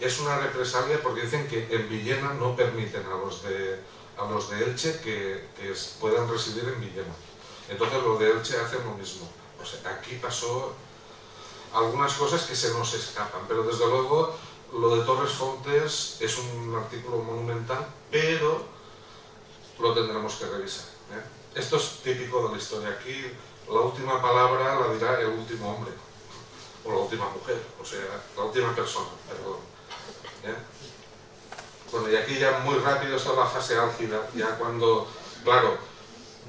es una represalia, porque dicen que en Villena no permiten a los de Elche que puedan residir en Villena. Entonces los de Elche hacen lo mismo. O sea, aquí pasó algunas cosas que se nos escapan, pero desde luego lo de Torres Fontes es un artículo monumental, pero lo tendremos que revisar. Esto es típico de la historia. Aquí la última palabra la dirá el último hombre, o la última mujer, o sea, la última persona, perdón. Bueno, y aquí ya muy rápido está la fase álgida, ya cuando, claro,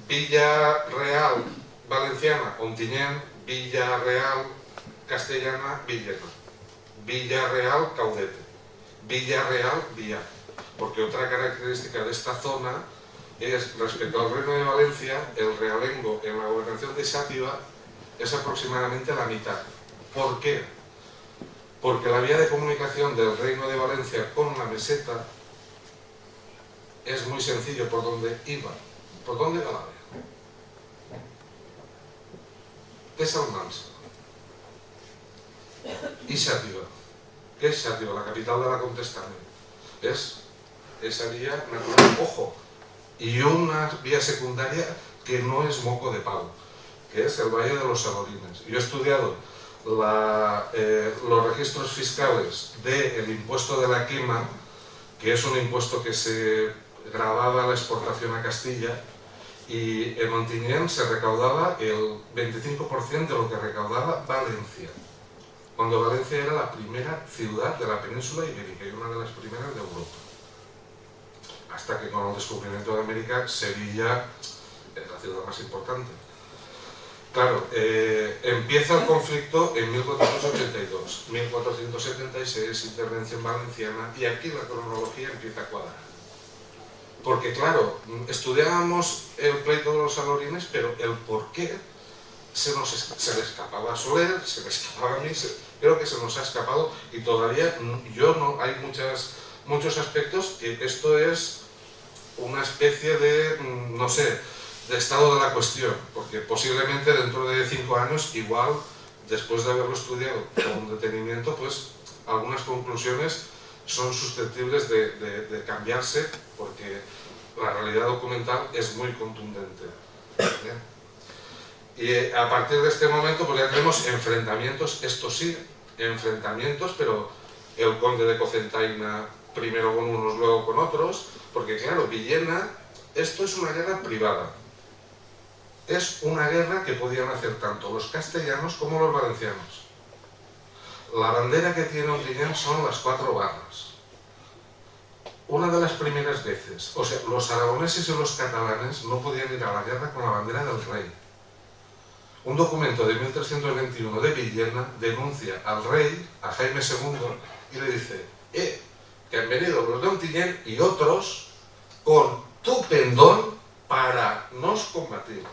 Villa Real Valenciana, Ontinyent, Villa Real Castellana, Villena, Villa Real Caudete, Villa Real Villar. Porque otra característica de esta zona es, respecto al Reino de Valencia, el realengo en la gobernación de Xàtiva es aproximadamente la mitad. ¿Por qué? Porque la vía de comunicación del Reino de Valencia con la meseta es muy sencillo por dónde iba. ¿Por dónde va la vía? ¿Qué es Almansa? Y Xàtiva. ¿Qué es Xàtiva? La capital de la Contestament. Es esa vía natural, ojo, y una vía secundaria que no es moco de palo, que es el Valle de los Salorines. Yo he estudiado los registros fiscales del impuesto de la quema, que es un impuesto que se grababa la exportación a Castilla, y en Ontinyent se recaudaba el 25% de lo que recaudaba Valencia, cuando Valencia era la primera ciudad de la península ibérica y una de las primeras de Europa. Hasta que con el descubrimiento de América, Sevilla es la ciudad más importante. Claro, empieza el conflicto en 1482, 1476, intervención valenciana, y aquí la cronología empieza a cuadrar. Porque claro, estudiábamos el pleito de los Salorines, pero el por qué se le escapaba a Soler, se le escapaba a mí, creo que se nos ha escapado, y todavía hay muchos aspectos que esto es una especie de, no sé, de estado de la cuestión, porque posiblemente dentro de 5 años, igual, después de haberlo estudiado con detenimiento, pues algunas conclusiones son susceptibles de cambiarse, porque la realidad documental es muy contundente. Y a partir de este momento pues ya tenemos enfrentamientos, esto sí, enfrentamientos, pero el conde de Cocentaina primero con unos, luego con otros, porque claro, Villena, esto es una guerra privada. Es una guerra que podían hacer tanto los castellanos como los valencianos. La bandera que tiene Ontinyent son las 4 barras. Una de las primeras veces, o sea, los aragoneses y los catalanes no podían ir a la guerra con la bandera del rey. Un documento de 1321 de Villena denuncia al rey, a Jaime II, y le dice: que han venido los de Ontinyent y otros con tu pendón para nos combatir.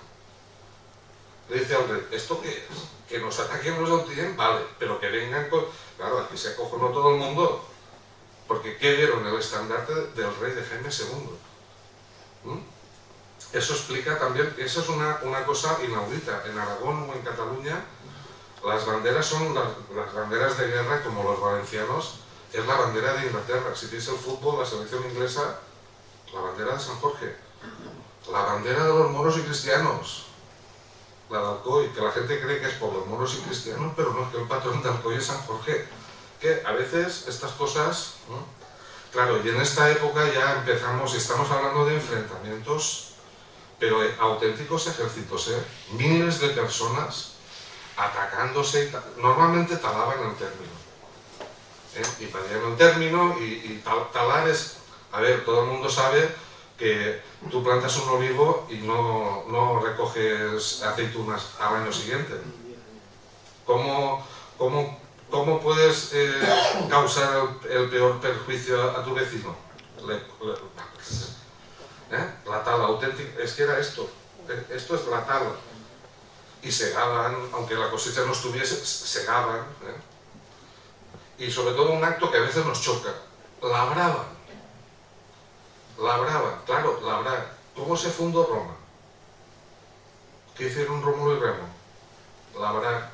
Le dice al rey: ¿esto qué es? Que nos ataquen los de Ontinyent, vale, pero que vengan con... Claro, aquí se acojonó todo el mundo, porque ¿qué vieron? El estandarte del rey de Jaime II. Eso explica también, eso es una cosa inaudita. En Aragón o en Cataluña, las banderas son las banderas de guerra, como los valencianos, es la bandera de Inglaterra. Si veis el fútbol, la selección inglesa, la bandera de San Jorge, la bandera de los moros y cristianos, la de Alcoy, que la gente cree que es por los moros y cristianos, pero no, es que el patrón de Alcoy es San Jorge. Que a veces estas cosas, ¿no? Claro, y en esta época ya empezamos, estamos hablando de enfrentamientos, pero auténticos ejércitos, miles de personas atacándose, normalmente talaban el término. Invadían el término y talar es, a ver, todo el mundo sabe que tú plantas un olivo y no recoges aceitunas al año siguiente. ¿Cómo puedes causar el peor perjuicio a tu vecino? La tala auténtica, es que era esto es la tala. Y segaban, aunque la cosecha no estuviese, segaban. Y sobre todo un acto que a veces nos choca: labraban, claro, labrar. ¿Cómo se fundó Roma? ¿Qué hicieron Rómulo y Remo? Labrar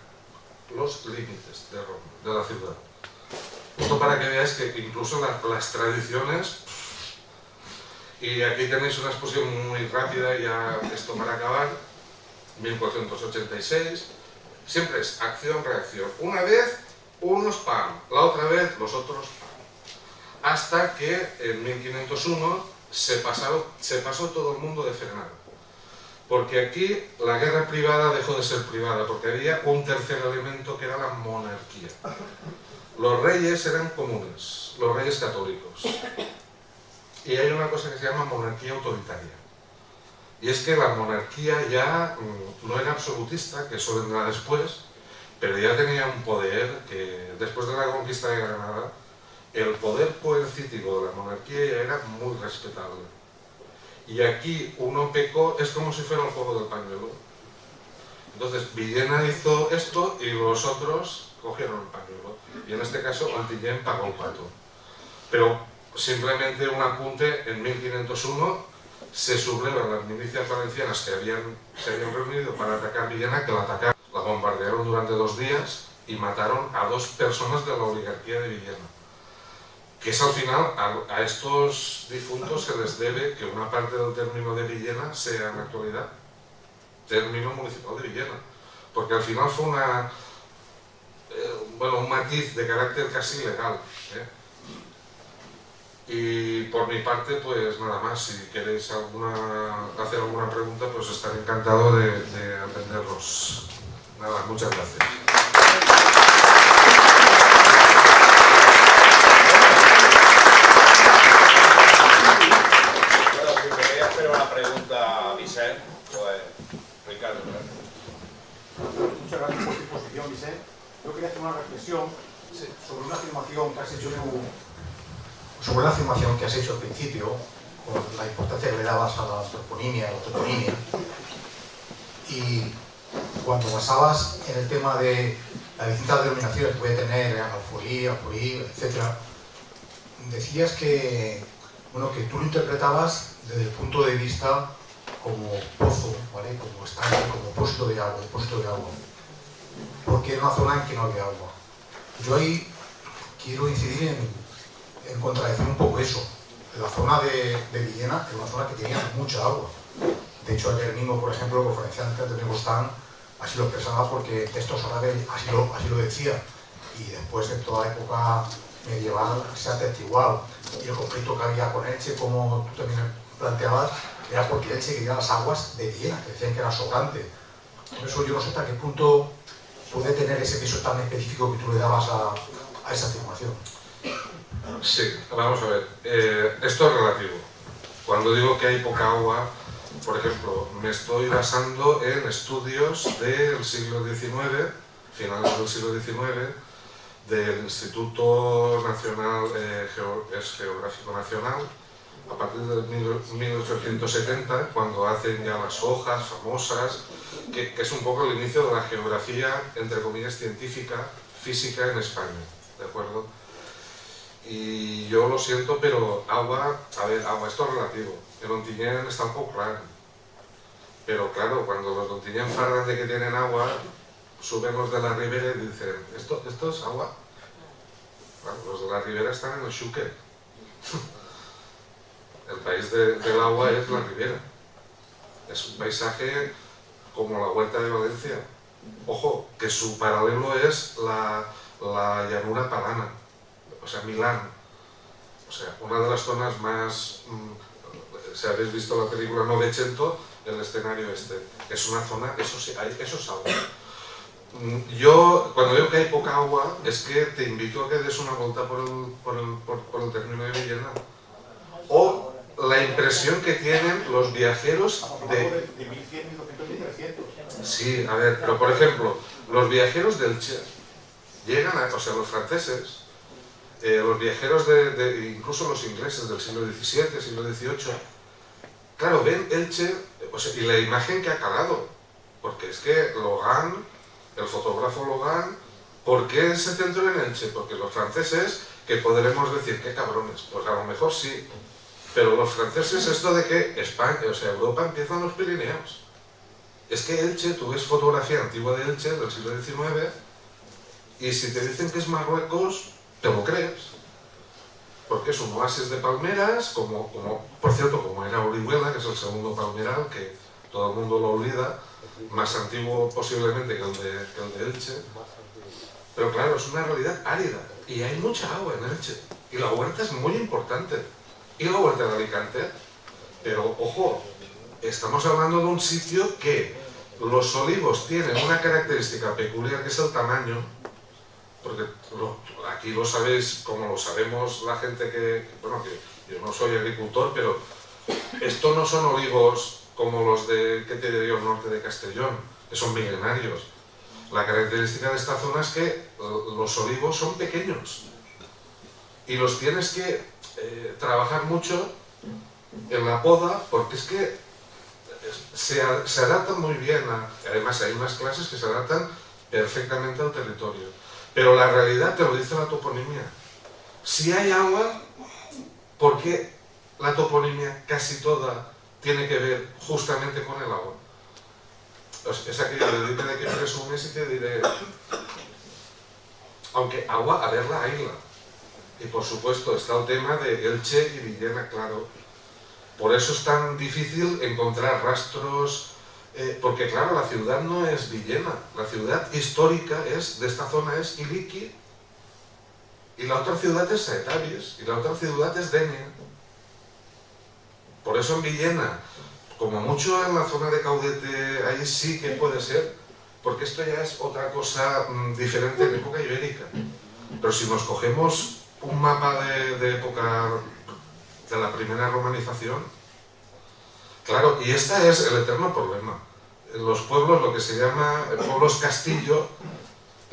los límites de Roma, de la ciudad. Esto para que veáis que incluso las tradiciones, y aquí tenéis una exposición muy rápida, ya esto para acabar, 1486, siempre es acción-reacción. Una vez unos pan, la otra vez los otros pan. Hasta que en 1501 se pasó todo el mundo de frenado. Porque aquí la guerra privada dejó de ser privada, porque había un tercer elemento que era la monarquía. Los reyes eran comunes, los reyes católicos. Y hay una cosa que se llama monarquía autoritaria. Y es que la monarquía ya no era absolutista, que eso vendrá después, pero ya tenía un poder que, después de la conquista de Granada, el poder coercitivo de la monarquía ya era muy respetable. Y aquí uno pecó, es como si fuera el juego del pañuelo. Entonces Villena hizo esto y los otros cogieron el pañuelo. Y en este caso Ontinyent pagó el pato. Pero simplemente un apunte, en 1501 se sublevan las milicias valencianas que se habían reunido para atacar Villena, que la atacaron, la bombardearon durante 2 días y mataron a 2 personas de la oligarquía de Villena. Que es al final, a estos difuntos se les debe que una parte del término de Villena sea en la actualidad término municipal de Villena. Porque al final fue un matiz de carácter casi legal. Y por mi parte, pues nada más, si queréis hacer alguna pregunta, pues estaré encantado de atenderlos. Nada, muchas gracias. Bueno, si queréis hacer una pregunta a Vicent, pues Ricardo. Muchas gracias por tu exposición, Vicent. Yo quería hacer una reflexión sobre una afirmación que has hecho al principio, con la importancia que le dabas a la antroponimia, a la toponimia, y cuando basabas en el tema de las distintas denominaciones que puede tener Alforí, etc., decías que tú lo interpretabas desde el punto de vista como pozo, ¿vale? Como estanque, como depósito de agua, porque era una zona en que no había agua. Yo ahí quiero incidir en contradecir un poco eso. La zona de Villena es una zona que tenía mucha agua. De hecho, ayer mismo, por ejemplo, el conferenciante Antonio Costán así lo expresaba, porque textos árabes así lo decía. Y después, en toda la época medieval, se ha atestiguado. Y el conflicto que había con Elche, como tú también planteabas, era porque Elche quería las aguas de Villena, que decían que era sobrante. Por eso yo no sé hasta qué punto puede tener ese peso tan específico que tú le dabas a esa afirmación. Sí, vamos a ver. Esto es relativo. Cuando digo que hay poca agua, por ejemplo, me estoy basando en estudios del siglo XIX, finales del siglo XIX, del Instituto Nacional Geográfico Nacional, a partir de 1870, cuando hacen ya las hojas famosas, que es un poco el inicio de la geografía, entre comillas, científica, física en España, ¿de acuerdo? Y yo lo siento, pero agua, esto es relativo. En Ontinyent está un poco claro. Pero claro, cuando los de Ontinyent fardan de que tienen agua, suben los de la Ribera y dicen, ¿esto es agua? Claro, los de la Ribera están en el Xúquer. El país del agua es la Ribera. Es un paisaje como la Huerta de Valencia. Ojo, que su paralelo es la llanura padana. O sea, Milán, o sea, una de las zonas más, si habéis visto la película Novecento, el escenario es una zona, eso sí, eso es agua. Yo, cuando veo que hay poca agua, es que te invito a que des una vuelta por el término de Villena. O la impresión que tienen los viajeros de 1100, 1200, 1300. Sí, a ver, pero por ejemplo, los viajeros del Elche llegan los franceses, los viajeros incluso los ingleses del siglo XVII, siglo XVIII, claro, ven Elche, y la imagen que ha calado, porque es que Logan, el fotógrafo Logan, ¿por qué se centró en Elche? Porque los franceses, que podremos decir, qué cabrones, pues a lo mejor sí, pero los franceses, esto de que España, Europa empieza en los Pirineos. Es que Elche, tú ves fotografía antigua de Elche del siglo XIX, y si te dicen que es Marruecos, te lo crees, porque es un oasis de palmeras, por cierto, como era Orihuela, que es el segundo palmeral, que todo el mundo lo olvida, más antiguo posiblemente que el de Elche, pero claro, es una realidad árida, y hay mucha agua en Elche, y la huerta es muy importante, y la huerta de Alicante, pero ojo, estamos hablando de un sitio que los olivos tienen una característica peculiar, que es el tamaño, porque aquí lo sabéis, como lo sabemos la gente que yo no soy agricultor, pero estos no son olivos como los de, ¿qué te diré yo?, el norte de Castellón, que son milenarios. La característica de esta zona es que los olivos son pequeños y los tienes que trabajar mucho en la poda, porque es que se adaptan muy bien además hay unas clases que se adaptan perfectamente al territorio, pero la realidad te lo dice la toponimia. Si hay agua, ¿por qué la toponimia casi toda tiene que ver justamente con el agua? Pues es aquello de dime de qué presumes y te diré, aunque agua, a verla, hayla. Y por supuesto está el tema de Elche y Villena, claro. Por eso es tan difícil encontrar rastros, porque claro, la ciudad no es Villena, la ciudad histórica de esta zona es Iliqui, y la otra ciudad es Saetavis, y la otra ciudad es Denia. Por eso en Villena, como mucho en la zona de Caudete, ahí sí que puede ser, porque esto ya es otra cosa diferente en época ibérica. Pero si nos cogemos un mapa de época de la primera romanización, claro, y este es el eterno problema. En los pueblos, lo que se llama pueblos castillo,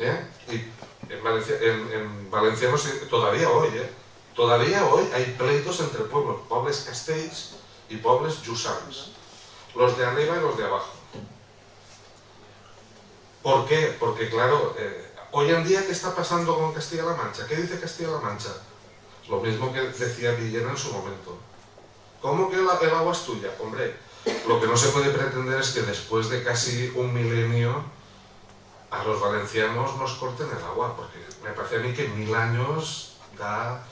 y en valenciano todavía hoy hay pleitos entre pueblos, pobles castells y pobles jussans, los de arriba y los de abajo. ¿Por qué? Porque claro, hoy en día, ¿qué está pasando con Castilla-La Mancha? ¿Qué dice Castilla-La Mancha? Lo mismo que decía Villena en su momento. ¿Cómo que el agua es tuya? Hombre, lo que no se puede pretender es que después de casi un milenio a los valencianos nos corten el agua, porque me parece a mí que 1000 años da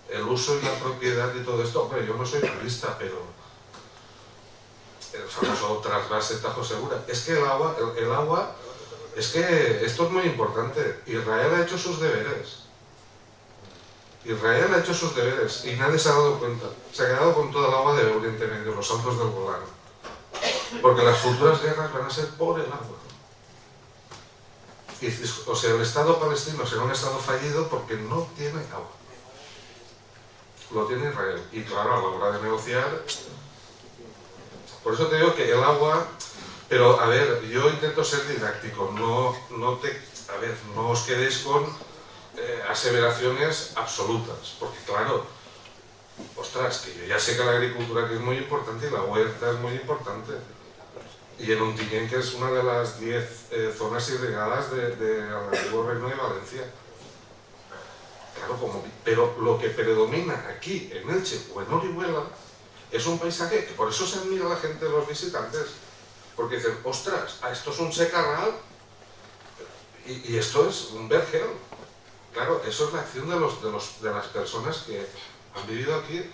el uso y la propiedad y todo esto. Hombre, yo no soy jurista, pero el famoso trasvase Tajo Segura. Es que el agua, es que esto es muy importante. Israel ha hecho sus deberes. Israel ha hecho sus deberes y nadie se ha dado cuenta. Se ha quedado con toda el agua de Oriente Medio, los Altos del Golán. Porque las futuras guerras van a ser por el agua. O sea, el Estado palestino será un Estado fallido porque no tiene agua. Lo tiene Israel. Y claro, a la hora de negociar... Por eso te digo que el agua... Pero, a ver, yo intento ser didáctico. No os quedéis con aseveraciones absolutas. Porque, claro, ostras, que yo ya sé que la agricultura aquí es muy importante y la huerta es muy importante. Y en Ontinyent, que es una de las 10 zonas irrigadas del antiguo Reino de Valencia. Claro, pero lo que predomina aquí, en Elche o en Orihuela, es un paisaje que por eso se admira a la gente de los visitantes. Porque dicen, ostras, esto es un secarral y esto es un vergel. Claro, eso es la acción de las personas que han vivido aquí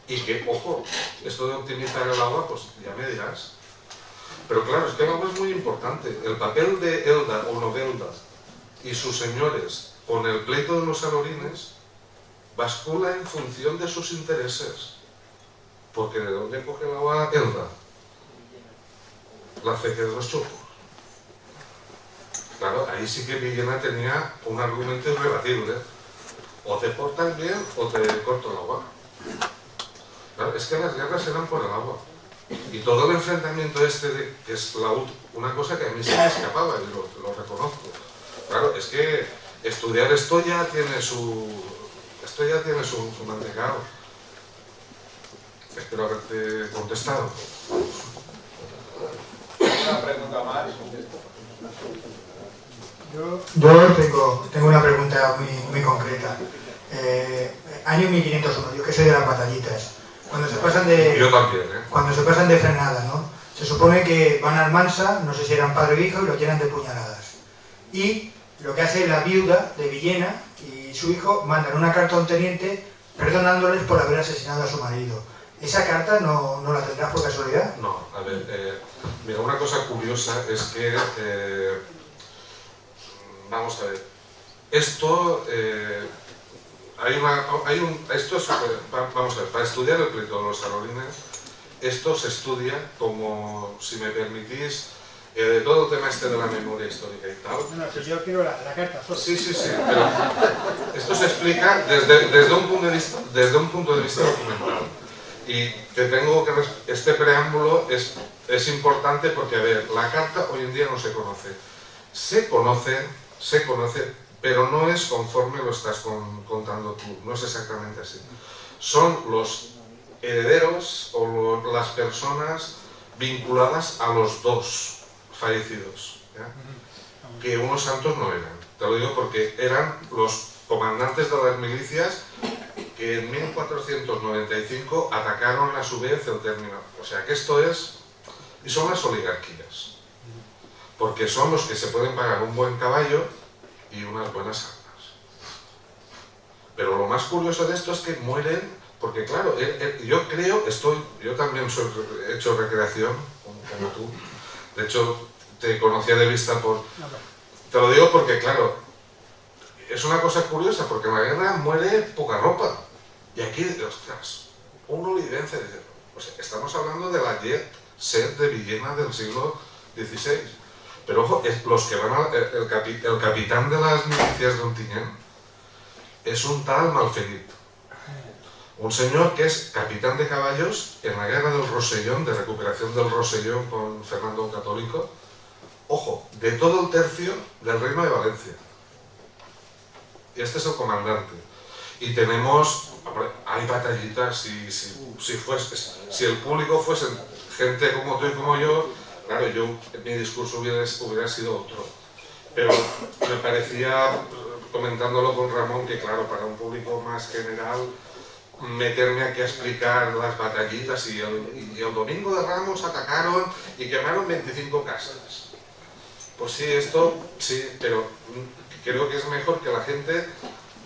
y que, ojo, esto de optimizar el agua, pues ya me dirás. Pero claro, es que el agua es muy importante. El papel de Elda o Novelda y sus señores con el pleito de los alorines bascula en función de sus intereses. Porque ¿de dónde coge el agua Elda? La acequia de los chopos. Claro, ahí sí que Villena tenía un argumento irrebatible. O te portas bien o te corto el agua. Claro, es que las guerras eran por el agua. Y todo el enfrentamiento que es una cosa que a mí se me escapaba, y lo reconozco. Claro, es que estudiar esto ya tiene su mantecado. Espero haberte contestado. ¿Una pregunta más? Yo tengo una pregunta muy concreta. Año 1501, yo que soy de las batallitas. Cuando se pasan de... Yo también, Cuando se pasan de frenada, ¿no? Se supone que van al Almansa, no sé si eran padre o hijo, y lo llenan de puñaladas. Y lo que hace la viuda de Villena y su hijo mandan una carta a un teniente perdonándoles por haber asesinado a su marido. ¿Esa carta no la tendrás por casualidad? No, a ver, mira, una cosa curiosa es que, vamos a ver, esto, vamos a ver, para estudiar el pleito de los alorines, esto se estudia como, si me permitís, todo el tema este de la memoria histórica y tal. No, si yo quiero la carta solo. Sí, pero esto se explica desde un punto de vista documental. Y te tengo que... Este preámbulo es importante porque, a ver, la carta hoy en día no se conoce. Se conoce, pero no es conforme lo estás contando tú, no es exactamente así. Son los herederos o las personas vinculadas a los dos fallecidos, ¿ya? Que unos santos no eran. Te lo digo porque eran los comandantes de las milicias que en 1495 atacaron a su vez el término. O sea que esto es... Y son las oligarquías. Porque son los que se pueden pagar un buen caballo y unas buenas armas. Pero lo más curioso de esto es que mueren, porque claro, yo creo, yo también he hecho recreación, como tú. De hecho, te conocía de vista por... Te lo digo porque, claro, es una cosa curiosa, porque en la guerra muere poca ropa. Y aquí, ostras, un olivense, o sea, estamos hablando de la jet set de Villena del siglo XVI. Pero ojo, los que van el capitán de las milicias de Ontinyent es un tal Malferit. Un señor que es capitán de caballos en la guerra del Rosellón, de recuperación del Rosellón con Fernando el Católico. Ojo, de todo el tercio del Reino de Valencia. Y este es el comandante. Y tenemos, hay batallitas, si el público fuese gente como tú y como yo, claro, mi discurso hubiera sido otro. Pero me parecía, comentándolo con Ramón, que claro, para un público más general, meterme aquí a explicar las batallitas y el domingo de Ramos atacaron y quemaron 25 casas. Pues sí, esto sí, pero creo que es mejor que la gente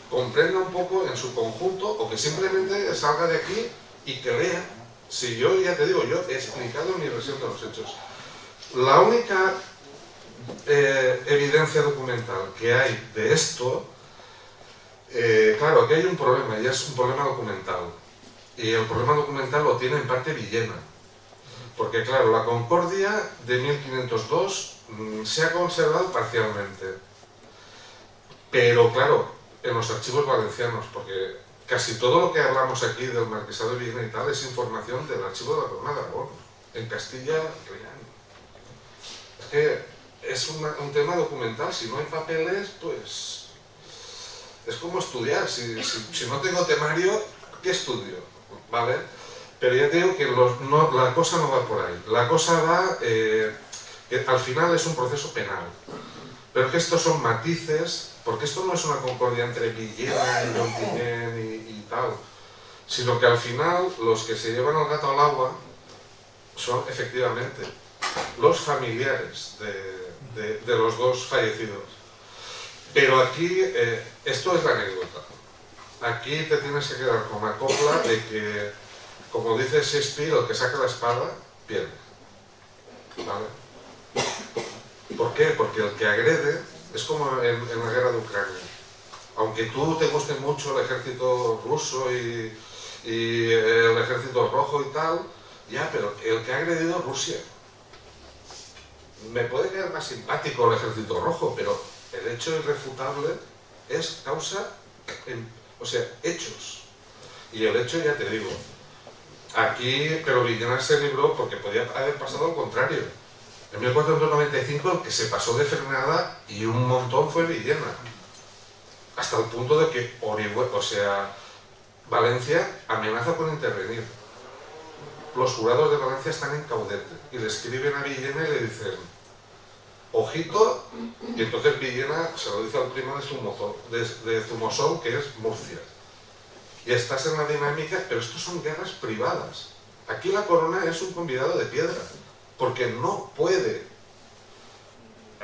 comprenda un poco en su conjunto o que simplemente salga de aquí y que lea. Si yo, ya te digo, yo he explicado mi versión de los hechos. La única evidencia documental que hay de esto, claro, aquí hay un problema, y es un problema documental. Y el problema documental lo tiene en parte Villena. Porque claro, la Concordia de 1502 se ha conservado parcialmente. Pero claro, en los archivos valencianos, porque casi todo lo que hablamos aquí del Marquesado de Villena y tal es información del archivo de la Corona de Aragón, en Castilla y León. Es que es un tema documental, si no hay papeles, pues es como estudiar, si no tengo temario, ¿qué estudio? ¿Vale? Pero ya te digo que la cosa no va por ahí, la cosa va, que al final es un proceso penal, pero es que estos son matices, porque esto no es una concordia entre Villena y Ontinyent y tal, sino que al final los que se llevan el gato al agua son efectivamente los familiares de los dos fallecidos. Pero aquí, esto es la anécdota. Aquí te tienes que quedar con la copla de que, como dice Shakespeare, el que saca la espada, pierde. ¿Vale? ¿Por qué? Porque el que agrede es como en la guerra de Ucrania. Aunque tú te guste mucho el ejército ruso y el ejército rojo y tal, ya, pero el que ha agredido a Rusia. Me puede quedar más simpático el ejército rojo, pero el hecho irrefutable es causa, o sea, hechos. Y el hecho, ya te digo, aquí, pero Villena se libró porque podía haber pasado al contrario. En 1495 el que se pasó de frenada y un montón fue Villena. Hasta el punto de que Valencia amenaza con intervenir. Los jurados de Valencia están en caudete y le escriben a Villena y le dicen, ojito, y entonces Villena se lo dice al primo de Zumosol, que es Murcia. Y estás en la dinámica, pero esto son guerras privadas. Aquí la corona es un convidado de piedra, porque no puede.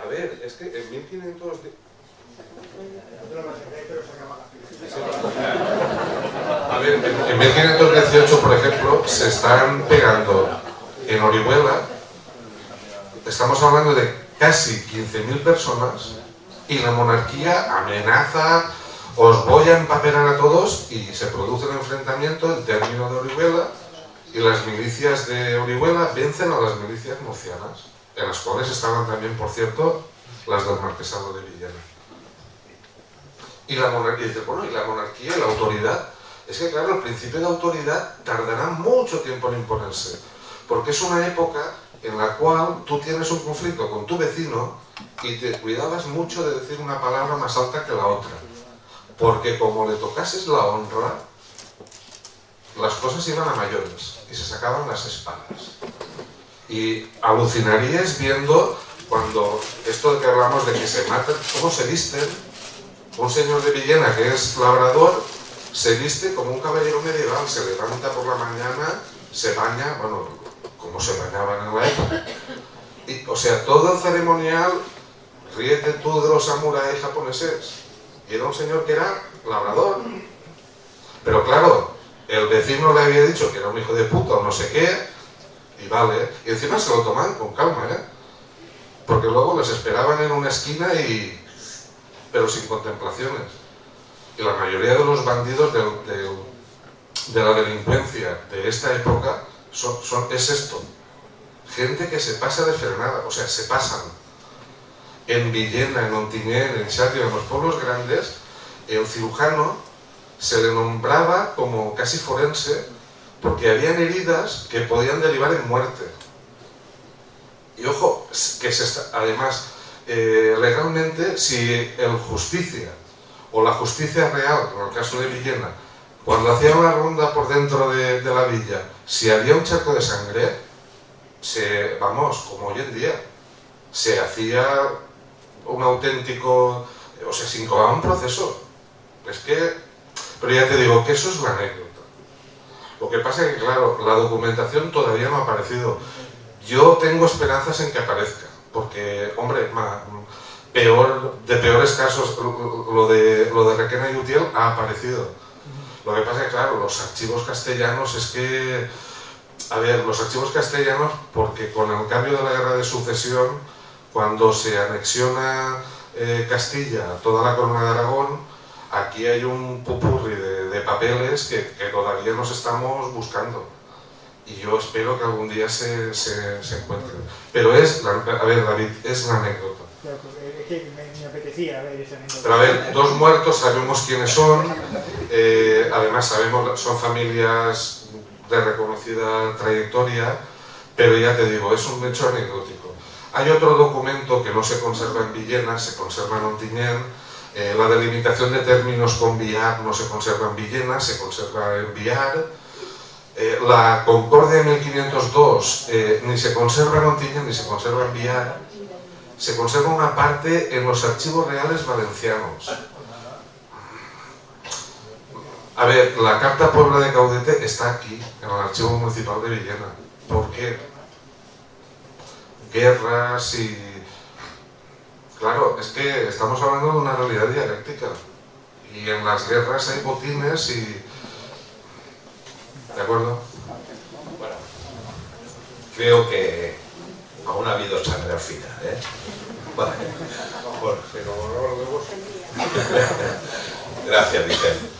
A ver, es que en 1500... A ver, en 1518, por ejemplo, se están pegando en Orihuela, estamos hablando de casi 15.000 personas, y la monarquía amenaza, os voy a empapelar a todos, y se produce el enfrentamiento, el término de Orihuela, y las milicias de Orihuela vencen a las milicias murcianas, en las cuales estaban también, por cierto, las del Marquesado de Villena. Y la monarquía, dice, bueno, y la monarquía y la autoridad, es que claro, el principio de autoridad tardará mucho tiempo en imponerse, porque es una época en la cual tú tienes un conflicto con tu vecino y te cuidabas mucho de decir una palabra más alta que la otra, porque como le tocases la honra, las cosas iban a mayores y se sacaban las espadas. Y alucinarías viendo cuando esto de que hablamos de que se matan, cómo se visten. Un señor de Villena que es labrador se viste como un caballero medieval, se levanta por la mañana, se baña, bueno, como se bañaban en la época. Y, o sea, todo el ceremonial, ríete tú de los samuráis japoneses. Y era un señor que era labrador. Pero claro, el vecino le había dicho que era un hijo de puta o no sé qué, y vale, y encima se lo toman con calma, porque luego les esperaban en una esquina pero sin contemplaciones. Y la mayoría de los bandidos de la delincuencia de esta época es esto, gente que se pasa de frenada, o sea, se pasan. En Villena, en Ontinyent, en Xàtiva, en los pueblos grandes, el cirujano se le nombraba como casi forense porque habían heridas que podían derivar en muerte. Y ojo, que además, legalmente, si el justicia o la justicia real, en el caso de Villena, cuando hacía una ronda por dentro de la villa, si había un charco de sangre, vamos, como hoy en día, se hacía un auténtico, o sea, se incoaba un proceso. Es que, pero ya te digo que eso es la anécdota. Lo que pasa es que, claro, la documentación todavía no ha aparecido. Yo tengo esperanzas en que aparezca, porque, hombre, de peores casos, lo de Requena y Utiel ha aparecido. Lo que pasa es que, claro, los archivos castellanos es que... A ver, los archivos castellanos, porque con el cambio de la guerra de sucesión, cuando se anexiona Castilla a toda la corona de Aragón, aquí hay un popurrí de papeles que todavía nos estamos buscando. Y yo espero que algún día se encuentren. Pero a ver, David, es una anécdota. Claro, es que me apetecía ver esa anécdota. Pero a ver, dos muertos, sabemos quiénes son, además sabemos, son familias de reconocida trayectoria, pero ya te digo, es un hecho anecdótico. Hay otro documento que no se conserva en Villena, se conserva en Ontinyent. La delimitación de términos con Biar no se conserva en Villena, se conserva en Biar. La Concordia de 1502 ni se conserva en Ontinyent ni se conserva en Biar. Se conserva una parte en los archivos reales valencianos. A ver, la Carta Puebla de Caudete está aquí, en el Archivo Municipal de Villena. ¿Por qué? Guerras y... Claro, es que estamos hablando de una realidad dialéctica. Y en las guerras hay botines y... ¿De acuerdo? Bueno, creo que aún ha habido sangre al final, ¿eh? Vale. Bueno. Gracias, Vicente.